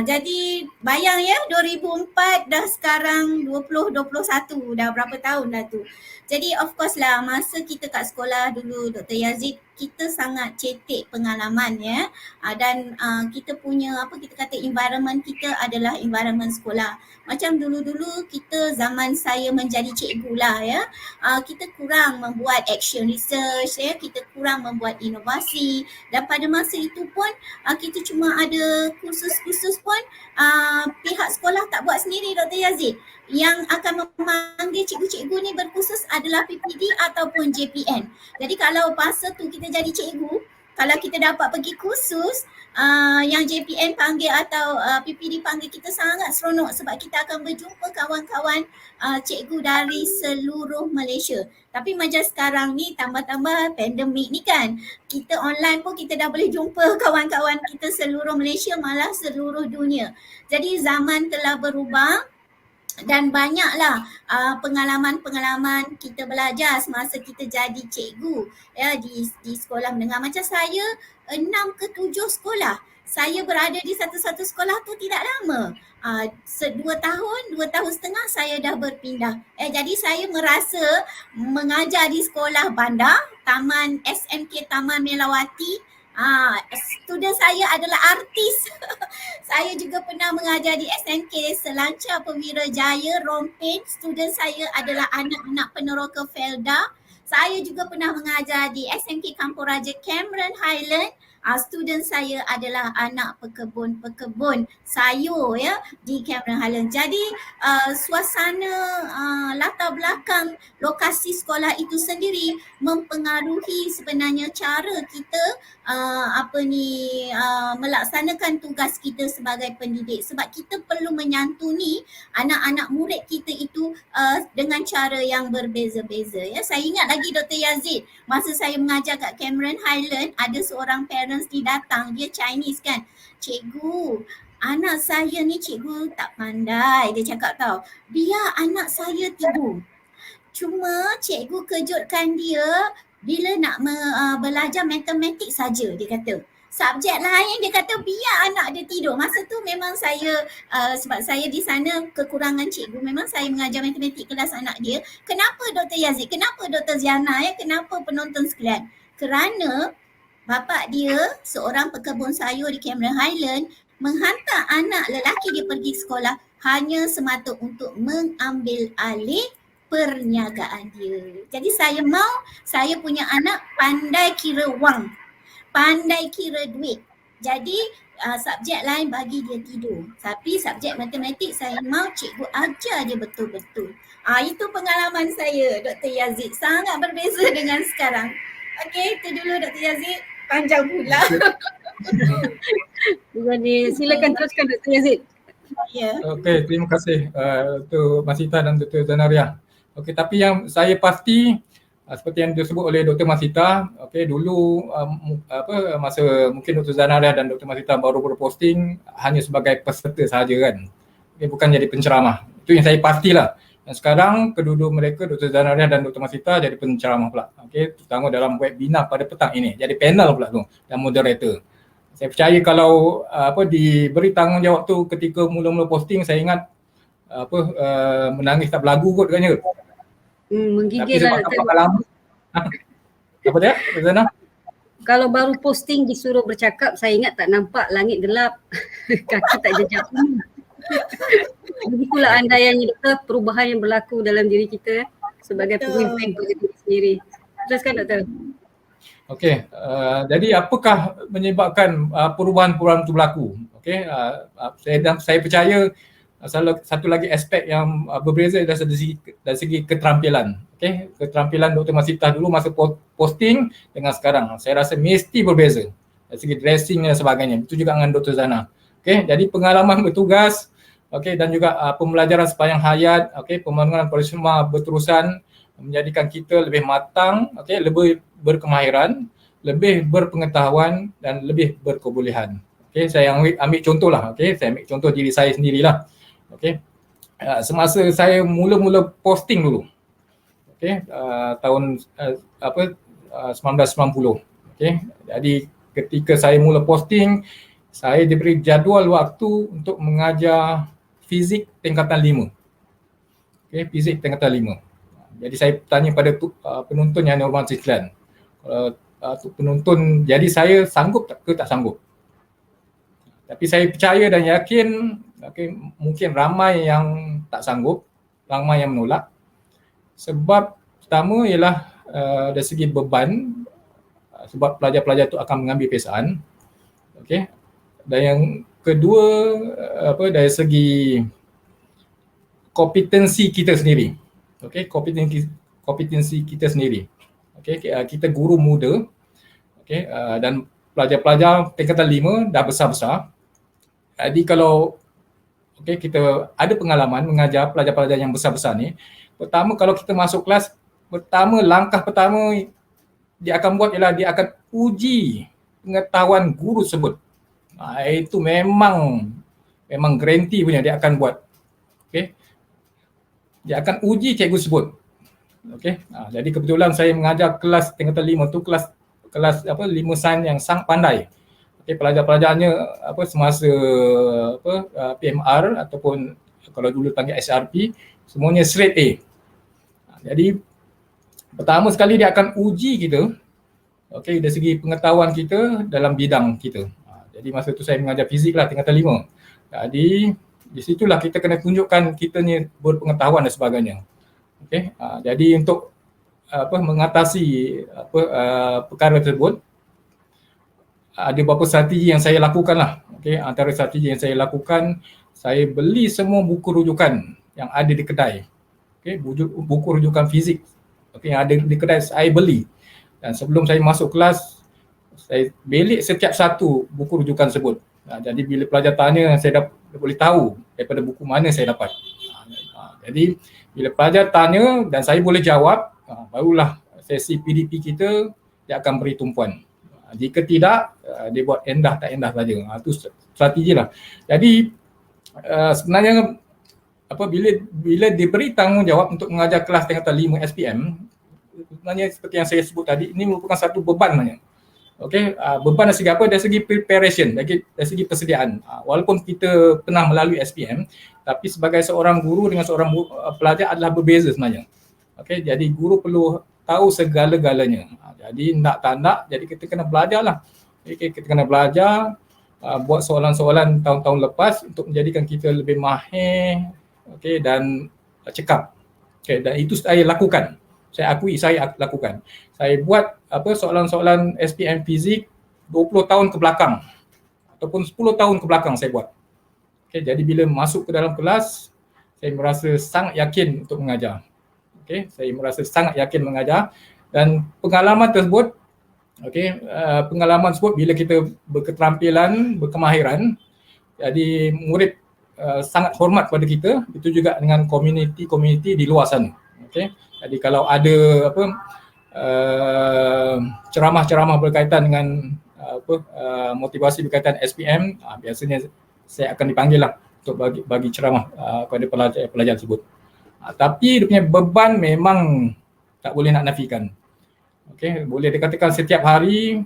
[SPEAKER 3] Jadi bayang ya, 2004 dah sekarang 2021, dah berapa tahun dah tu. Jadi of course lah, masa kita kat sekolah dulu Dr. Yazid, kita sangat cetek pengalaman ya. Dan kita punya kita kata environment kita adalah environment sekolah. Macam dulu-dulu kita zaman saya menjadi cikgu lah ya. Kita kurang membuat action research ya, kita kurang membuat inovasi, dan pada masa itu pun kita cuma ada kursus-kursus pun pihak sekolah tak buat sendiri Dr. Yazid. Yang akan memanggil cikgu-cikgu ni berkursus adalah PPD ataupun JPN. Jadi kalau masa tu kita jadi cikgu, kalau kita dapat pergi kursus yang JPN panggil atau PPD panggil, kita sangat seronok sebab kita akan berjumpa kawan-kawan cikgu dari seluruh Malaysia. Tapi macam sekarang ni tambah-tambah pandemik ni kan, kita online pun kita dah boleh jumpa kawan-kawan kita seluruh Malaysia, malah seluruh dunia. Jadi zaman telah berubah. Dan banyaklah pengalaman-pengalaman kita belajar semasa kita jadi cikgu ya di sekolah menengah. Macam saya 6 ke 7 sekolah. Saya berada di satu-satu sekolah tu tidak lama. 2 tahun setengah saya dah berpindah. Jadi saya merasa mengajar di sekolah bandar, Taman SMK Taman Melawati. Student saya adalah artis. Saya juga pernah mengajar di SMK Selancar Perwira Jaya, Rompin. Student saya adalah anak-anak peneroka Felda. Saya juga pernah mengajar di SMK Kampung Raja Cameron Highland. Student saya adalah anak pekebun sayur ya di Cameron Highland. Jadi suasana latar belakang lokasi sekolah itu sendiri mempengaruhi sebenarnya cara kita melaksanakan tugas kita sebagai pendidik, sebab kita perlu menyantuni anak-anak murid kita itu dengan cara yang berbeza-beza ya. Saya ingat lagi Dr. Yazid, masa saya mengajar kat Cameron Highland, ada seorang parents ni datang, dia Chinese kan. Cikgu, anak saya ni cikgu tak pandai, dia cakap tau. Biar anak saya tidur. Cuma cikgu kejutkan dia bila nak belajar matematik saja, dia kata. Subjek lain dia kata biar anak dia tidur. Masa tu memang saya sebab saya di sana kekurangan cikgu, memang saya mengajar matematik kelas anak dia. Kenapa Dr. Yazid? Kenapa Dr. Ziana ya? Kenapa penonton sekalian? Kerana bapa dia seorang pekebun sayur di Cameron Highland menghantar anak lelaki dia pergi sekolah hanya semata untuk mengambil alih perniagaan dia. Jadi saya punya anak pandai kira wang, pandai kira duit. Jadi subjek lain bagi dia tidur. Tapi subjek matematik saya mau cikgu ajar dia betul-betul. Itu pengalaman saya Dr. Yazid. Sangat berbeza dengan sekarang. Okey, itu dulu Dr. Yazid. Panjang pula.
[SPEAKER 1] Jadi silakan teruskan Dr. Yazid.
[SPEAKER 3] Ya.
[SPEAKER 2] Okey, terima kasih Dr. Masita dan Dr. Zanaria. Okey, tapi yang saya pasti seperti yang disebut oleh Dr. Masita, okey, dulu masa mungkin Dr. Zanaria dan Dr. Masita baru berposting hanya sebagai peserta sahaja kan. Okay, bukan jadi penceramah. Itu yang saya pastilah. Dan sekarang kedua-dua mereka, Dr. Zanaria dan Dr. Masita, jadi penceramah pula. Okey, terutama dalam webinar pada petang ini. Jadi panel pula tu dan moderator. Saya percaya kalau diberi tanggungjawab tu ketika mula-mula posting, saya ingat menangis tak berlagu kot katnya.
[SPEAKER 1] Menggigil lah.
[SPEAKER 2] Tapi sebab lama. Apa dia? Zana?
[SPEAKER 1] Kalau baru posting disuruh bercakap, saya ingat tak nampak langit gelap, kaki tak jejak. Begitulah andaiannya doktor, perubahan yang berlaku dalam diri kita sebagai pemimpin untuk diri sendiri. Teruskan doktor.
[SPEAKER 2] Okey, jadi apakah menyebabkan perubahan-perubahan itu berlaku? Okey, saya percaya satu lagi aspek yang berbeza dari segi keterampilan. Okey, keterampilan Dr. Masita dulu masa posting dengan sekarang saya rasa mesti berbeza dari segi dressing dan sebagainya. Itu juga dengan Dr. Zana. Okey, jadi pengalaman bertugas, okey, dan juga pembelajaran sepanjang hayat, okey, pembangunan operasional berterusan menjadikan kita lebih matang, okey, lebih berkemahiran, lebih berpengetahuan dan lebih berkebolehan. Okey, saya ambil contohlah, okey, saya ambil contoh diri saya sendirilah. Okey. Semasa saya mula-mula posting dulu. Okey, tahun 1990. Okey. Jadi ketika saya mula posting, saya diberi jadual waktu untuk mengajar fizik tingkatan 5. Okey, fizik tingkatan 5. Jadi saya tanya pada penonton yang normal sekalian. Penonton, jadi saya sanggup ke tak sanggup? Tapi saya percaya dan yakin, okay, mungkin ramai yang tak sanggup, ramai yang menolak. Sebab pertama ialah dari segi beban, sebab pelajar-pelajar itu akan mengambil pesaan. Okay. Dan yang kedua, dari segi kompetensi kita sendiri. Okay, kompetensi kita sendiri. Okay, kita guru muda, okay, dan pelajar-pelajar tingkatan 5 dah besar-besar. Jadi kalau kita ada pengalaman mengajar pelajar-pelajar yang besar-besar ni, pertama kalau kita masuk kelas, langkah pertama dia akan buat ialah dia akan uji pengetahuan guru tersebut. Itu memang garanti punya dia akan buat. Okey. Dia akan uji cikgu tersebut. Okey. Jadi kebetulan saya mengajar kelas tingkatan 5 tu kelas 5 sains yang sangat pandai. Okay, pelajar-pelajarnya semasa PMR ataupun kalau dulu panggil SRP, semuanya straight A. Jadi pertama sekali dia akan uji kita, okay, dari segi pengetahuan kita dalam bidang kita. Jadi masa tu saya mengajar fizik lah tingkatan 5. Jadi di situlah kita kena tunjukkan kita ni berpengetahuan dan sebagainya. Okay, jadi untuk mengatasi perkara tersebut, ada beberapa strategi yang saya lakukan lah. Okay, antara strategi yang saya lakukan, saya beli semua buku rujukan yang ada di kedai. Okay, buku rujukan fizik, okay, yang ada di kedai saya beli. Dan sebelum saya masuk kelas, saya belik setiap satu buku rujukan tersebut. Jadi bila pelajar tanya, saya boleh tahu daripada buku mana saya dapat. Jadi bila pelajar tanya dan saya boleh jawab, barulah sesi PDP kita dia akan beri tumpuan. Jika tidak, dia buat endah tak endah saja. Itu strategi lah. Jadi sebenarnya bila diberi tanggungjawab untuk mengajar kelas tingkatan 5 SPM, sebenarnya seperti yang saya sebut tadi, ini merupakan satu beban sebenarnya. Okey, beban dari segi apa? Dari segi preparation, dari segi persediaan. Walaupun kita pernah melalui SPM, tapi sebagai seorang guru dengan seorang pelajar adalah berbeza sebenarnya. Okey, jadi guru perlu tahu segala-galanya. Jadi nak tak nak, jadi kita kena belajar lah. Okay, kita kena belajar, buat soalan-soalan tahun-tahun lepas untuk menjadikan kita lebih mahir, okay, dan cekap. Okay, dan itu saya lakukan. Saya akui saya lakukan. Saya buat soalan-soalan SPM fizik 20 tahun ke belakang ataupun 10 tahun ke belakang saya buat. Okay, jadi bila masuk ke dalam kelas, saya merasa sangat yakin untuk mengajar. Okay, saya merasa sangat yakin mengajar. Dan pengalaman tersebut, pengalaman tersebut bila kita berketerampilan, berkemahiran, jadi murid sangat hormat pada kita, itu juga dengan community di luar sana. Okay. Jadi kalau ada ceramah-ceramah berkaitan dengan motivasi berkaitan SPM, biasanya saya akan dipanggil lah untuk bagi ceramah kepada pelajar tersebut. Tapi dia punya beban memang tak boleh nak nafikan. Okey, boleh dikatakan setiap hari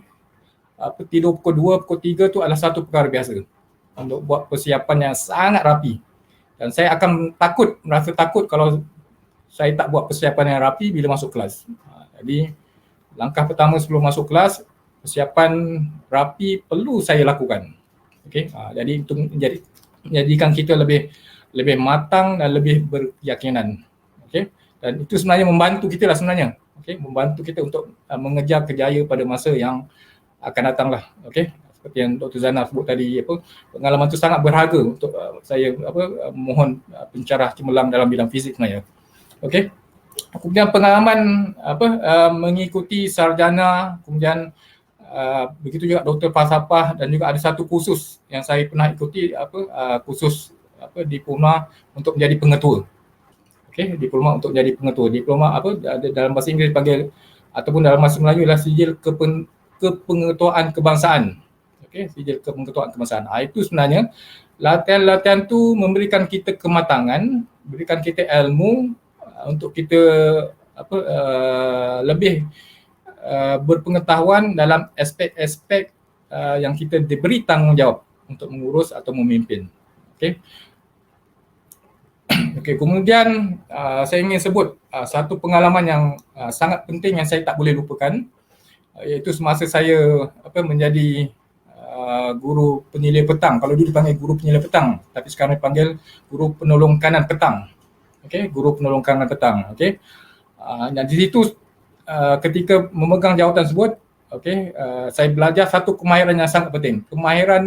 [SPEAKER 2] tidur pukul 2, pukul 3 tu adalah satu perkara biasa untuk buat persiapan yang sangat rapi. Dan saya akan merasa takut kalau saya tak buat persiapan yang rapi bila masuk kelas. Jadi langkah pertama sebelum masuk kelas, persiapan rapi perlu saya lakukan. Okey, jadi itu menjadikan kita lebih matang dan lebih berkeyakinan. Okey. Dan itu sebenarnya membantu kita lah sebenarnya. Okey, membantu kita untuk mengejar kejayaan pada masa yang akan datang lah. Okey. seperti yang Dr. Zana sebut tadi, pengalaman itu sangat berharga untuk saya mohon pencerah cemerlang dalam bidang fizik sebenarnya. Okey. Kemudian pengalaman mengikuti sarjana, kemudian begitu juga doktor falsafah, dan juga ada satu kursus yang saya pernah ikuti, kursus diploma untuk menjadi pengetua. Okey, diploma untuk jadi pengetua. Diploma dalam bahasa Inggeris panggil ataupun dalam bahasa Melayu adalah sijil kepengetuaan kebangsaan. Okey, sijil kepengetuaan kebangsaan. Itu sebenarnya latihan-latihan tu memberikan kita kematangan, berikan kita ilmu untuk kita lebih berpengetahuan dalam aspek-aspek yang kita diberi tanggungjawab untuk mengurus atau memimpin. Okey. Okey, kemudian saya ingin sebut satu pengalaman yang sangat penting yang saya tak boleh lupakan, iaitu semasa saya menjadi guru penilai petang. Kalau dulu dipanggil guru penilai petang, tapi sekarang dipanggil guru penolong kanan petang. Okey, guru penolong kanan petang. Okey. Dan di situ ketika memegang jawatan tersebut, okey, saya belajar satu kemahiran yang sangat penting. Kemahiran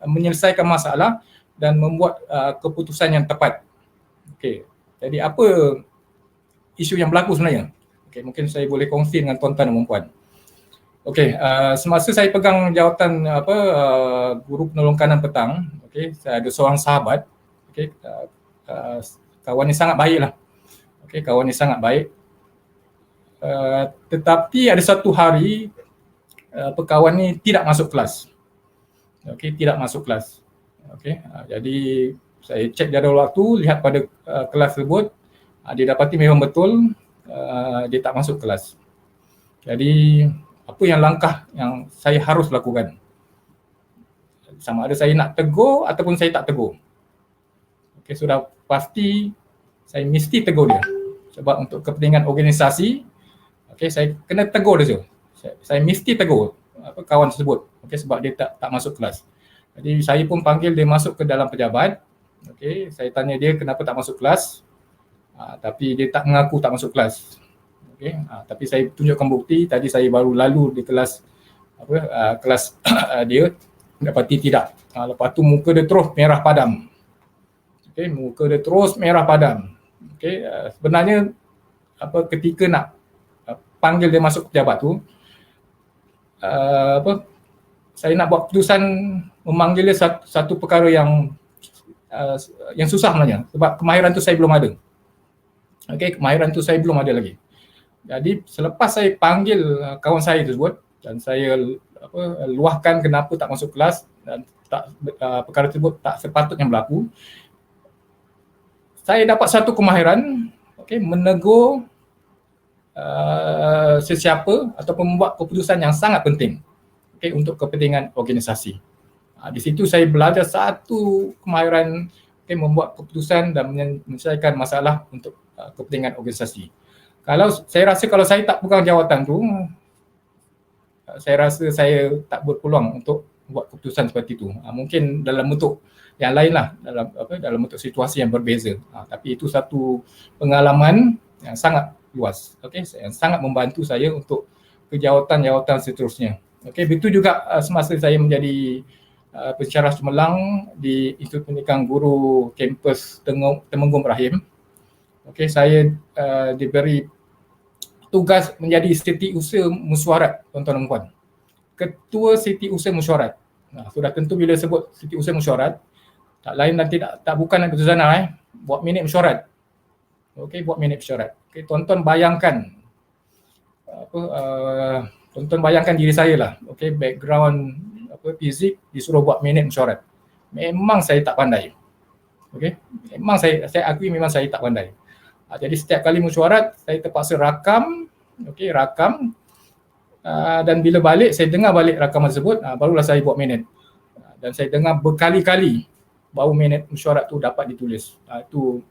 [SPEAKER 2] menyelesaikan masalah dan membuat keputusan yang tepat. Okey. Jadi apa isu yang berlaku sebenarnya? Okey, mungkin saya boleh kongsi dengan tuan-tuan dan puan-puan. Okey, semasa saya pegang jawatan guru penolong kanan petang, okey, saya ada seorang sahabat, okey, kawan ni sangat baiklah. Okey, kawan ni sangat baik. Tetapi ada satu hari kawan ni tidak masuk kelas. Okey, tidak masuk kelas. Okey, jadi saya cek jadual waktu, lihat pada kelas tersebut, dia dapati memang betul dia tak masuk kelas. Jadi apa yang langkah yang saya harus lakukan? Sama ada saya nak tegur ataupun saya tak tegur. Okey, sudah pasti saya mesti tegur dia. Sebab untuk kepentingan organisasi, okey, saya kena tegur dia. Saya mesti tegur kawan tersebut. Okey, sebab dia tak masuk kelas. Jadi saya pun panggil dia masuk ke dalam pejabat. Okey, saya tanya dia kenapa tak masuk kelas. Tapi dia tak mengaku tak masuk kelas. Okey, tapi saya tunjukkan bukti. Tadi saya baru lalu di kelas kelas dia, dapati tidak. Lepas tu muka dia terus merah padam. Okey, muka dia terus merah padam. Okey, sebenarnya ketika nak panggil dia masuk pejabat tu, saya nak buat keputusan memanggil dia satu perkara yang susah sebenarnya, sebab kemahiran tu saya belum ada. Okey, kemahiran tu saya belum ada lagi. Jadi selepas saya panggil kawan saya tersebut dan saya luahkan kenapa tak masuk kelas dan perkara tersebut tak sepatutnya berlaku, saya dapat satu kemahiran, okey, menegur sesiapa ataupun membuat keputusan yang sangat penting, okey, untuk kepentingan organisasi. Di situ saya belajar satu kemahiran, okay, membuat keputusan dan menyelesaikan masalah untuk kepentingan organisasi. Saya rasa kalau saya tak pegang jawatan tu, saya rasa saya tak berpeluang untuk buat keputusan seperti itu. Mungkin dalam bentuk yang lain lah, dalam bentuk situasi yang berbeza. Tapi itu satu pengalaman yang sangat luas, okay, yang sangat membantu saya untuk ke jawatan-jawatan seterusnya. Okay, begitu juga semasa saya menjadi pensyarah cemerlang di Institut Pendidikan Guru kampus Temenggung Ibrahim. Okey, saya diberi tugas menjadi setiausaha mesyuarat, tuan-tuan dan puan. Ketua Setiausaha Mesyuarat. Sudah tentu bila sebut Setiausaha Mesyuarat, tak lain dan tak bukan Dr. Zana, buat minit mesyuarat. Okey, buat minit mesyuarat. Okey, tuan-tuan bayangkan tuan-tuan bayangkan diri saya lah. Okey, background fizik, disuruh buat minit mesyuarat. Memang saya tak pandai. Okey, memang saya akui memang saya tak pandai. Jadi setiap kali mesyuarat saya terpaksa rakam, okey, rakam, dan bila balik saya dengar balik rakaman tersebut, barulah saya buat minit. Dan saya dengar berkali-kali baru minit mesyuarat tu dapat ditulis. Itu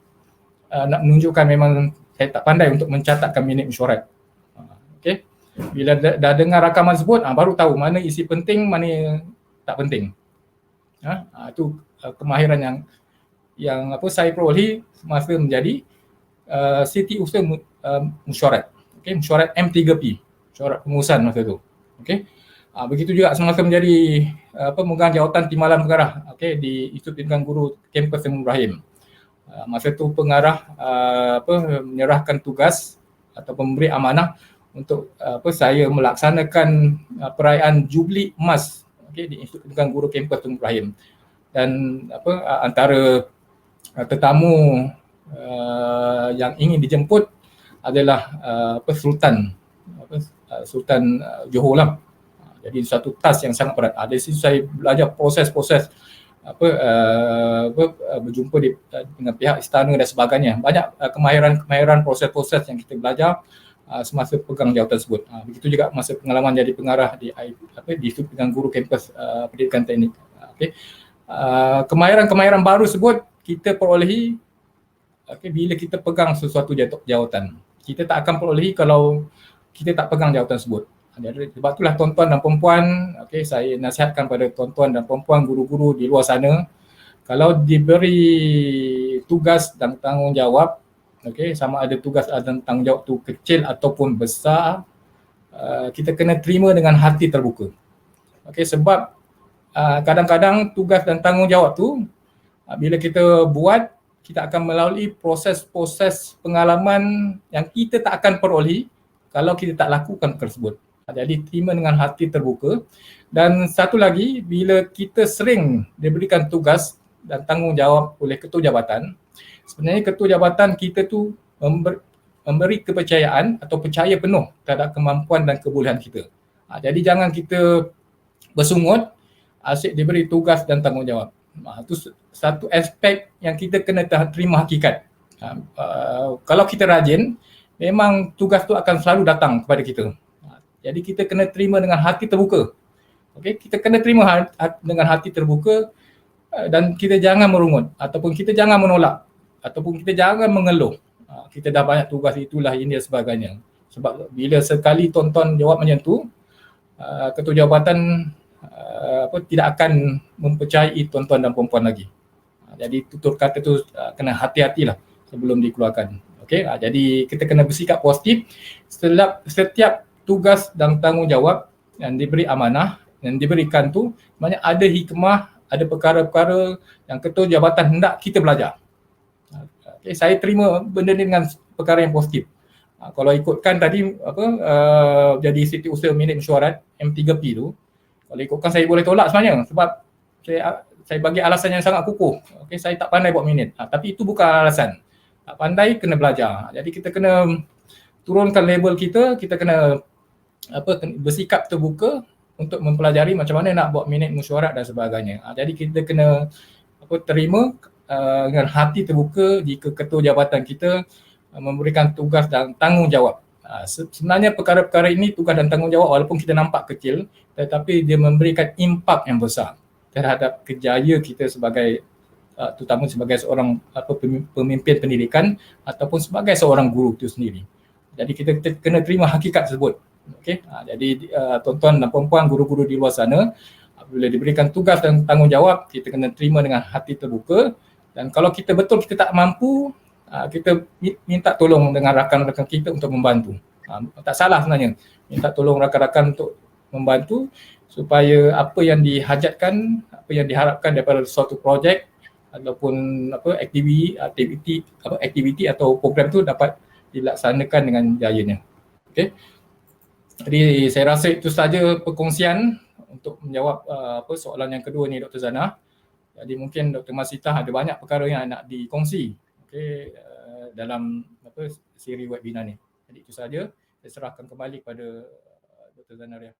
[SPEAKER 2] nak menunjukkan memang saya tak pandai untuk mencatatkan minit mesyuarat. Okey. Bila dah dengar rakaman tersebut, baru tahu mana isi penting, mana tak penting. Itu kemahiran yang saya perolehi semasa menjadi Setiausaha Mesyuarat. Okey, mesyuarat M3P, mesyuarat pengurusan masa tu. Okey. Begitu juga semasa menjadi pemegang jawatan timbalan pengarah di Institut Pendidikan Guru Kampus Tengku Ibrahim. Masa tu pengarah menyerahkan tugas atau memberi amanah untuk saya melaksanakan perayaan Jubli Emas di Institut Pendidikan Guru Kampus Tengku Ibrahim. Dan antara tetamu yang ingin dijemput adalah Sultan Johor lah. Jadi satu task yang sangat berat. Dari situ saya belajar proses-proses berjumpa dengan pihak istana dan sebagainya. Banyak kemahiran proses-proses yang kita belajar semasa pegang jawatan tersebut. Begitu juga masa pengalaman jadi pengarah di Institut Pendidikan Guru Kampus Pendidikan Teknik. Kemahiran baru tersebut kita perolehi bila kita pegang sesuatu jawatan. Kita tak akan perolehi kalau kita tak pegang jawatan tersebut. Sebab itulah tuan-tuan dan perempuan, saya nasihatkan pada tuan-tuan dan perempuan guru-guru di luar sana, kalau diberi tugas dan tanggungjawab, sama ada tugas dan tanggungjawab tu kecil ataupun besar, kita kena terima dengan hati terbuka. Sebab kadang-kadang tugas dan tanggungjawab tu bila kita buat, kita akan melalui proses-proses pengalaman yang kita tak akan perolehi kalau kita tak lakukan tersebut. Jadi terima dengan hati terbuka. Dan satu lagi, bila kita sering diberikan tugas dan tanggungjawab oleh ketua jabatan, sebenarnya ketua jabatan kita tu memberi kepercayaan atau percaya penuh terhadap kemampuan dan kebolehan kita. Jadi jangan kita bersungut asyik diberi tugas dan tanggungjawab. Itu satu aspek yang kita kena terima hakikat. Kalau kita rajin, memang tugas tu akan selalu datang kepada kita. Jadi kita kena terima dengan hati terbuka. Kita kena terima dengan hati terbuka dan kita jangan merungut ataupun kita jangan menolak ataupun kita jangan mengeluh. Kita dah banyak tugas itulah ini dan sebagainya. Sebab bila sekali tuan-tuan jawab macam tu, ketua jabatan tidak akan mempercayai tuan-tuan dan perempuan lagi. Jadi tutur kata tu kena hati-hatilah sebelum dikeluarkan. Jadi kita kena bersikap positif setiap tugas dan tanggungjawab yang diberi amanah yang diberikan tu, sebenarnya ada hikmah, ada perkara-perkara yang ketua jabatan hendak kita belajar. Saya terima benda ni dengan perkara yang positif. Kalau ikutkan tadi jadi Setiausaha Minit Mesyuarat M3P tu, kalau ikutkan saya boleh tolak sebenarnya sebab saya bagi alasan yang sangat kukuh. Saya tak pandai buat minit. Tapi itu bukan alasan. Tak pandai kena belajar. Jadi kita kena turunkan level kita kena bersikap terbuka untuk mempelajari macam mana nak buat minit mesyuarat dan sebagainya. Jadi kita kena terima dengan hati terbuka jika ketua jabatan kita memberikan tugas dan tanggungjawab. Sebenarnya perkara-perkara ini, tugas dan tanggungjawab, walaupun kita nampak kecil, tetapi dia memberikan impak yang besar terhadap kerjaya kita sebagai terutama sebagai seorang pemimpin pendidikan ataupun sebagai seorang guru itu sendiri. Jadi kita kena terima hakikat tersebut. Jadi tuan-tuan dan perempuan guru-guru di luar sana, bila diberikan tugas dan tanggungjawab, kita kena terima dengan hati terbuka. Dan kalau kita betul kita tak mampu, kita minta tolong dengan rakan-rakan kita untuk membantu. Tak salah sebenarnya, minta tolong rakan-rakan untuk membantu supaya apa yang dihajatkan, apa yang diharapkan daripada suatu projek ataupun aktiviti atau program tu dapat dilaksanakan dengan jayanya. Jadi saya rasa itu saja perkongsian untuk menjawab soalan yang kedua ni Dr. Zana. Jadi mungkin Dr. Masitah ada banyak perkara yang nak dikongsi dalam siri webinar ni. Jadi itu saja, saya serahkan kembali kepada Dr. Zanaria.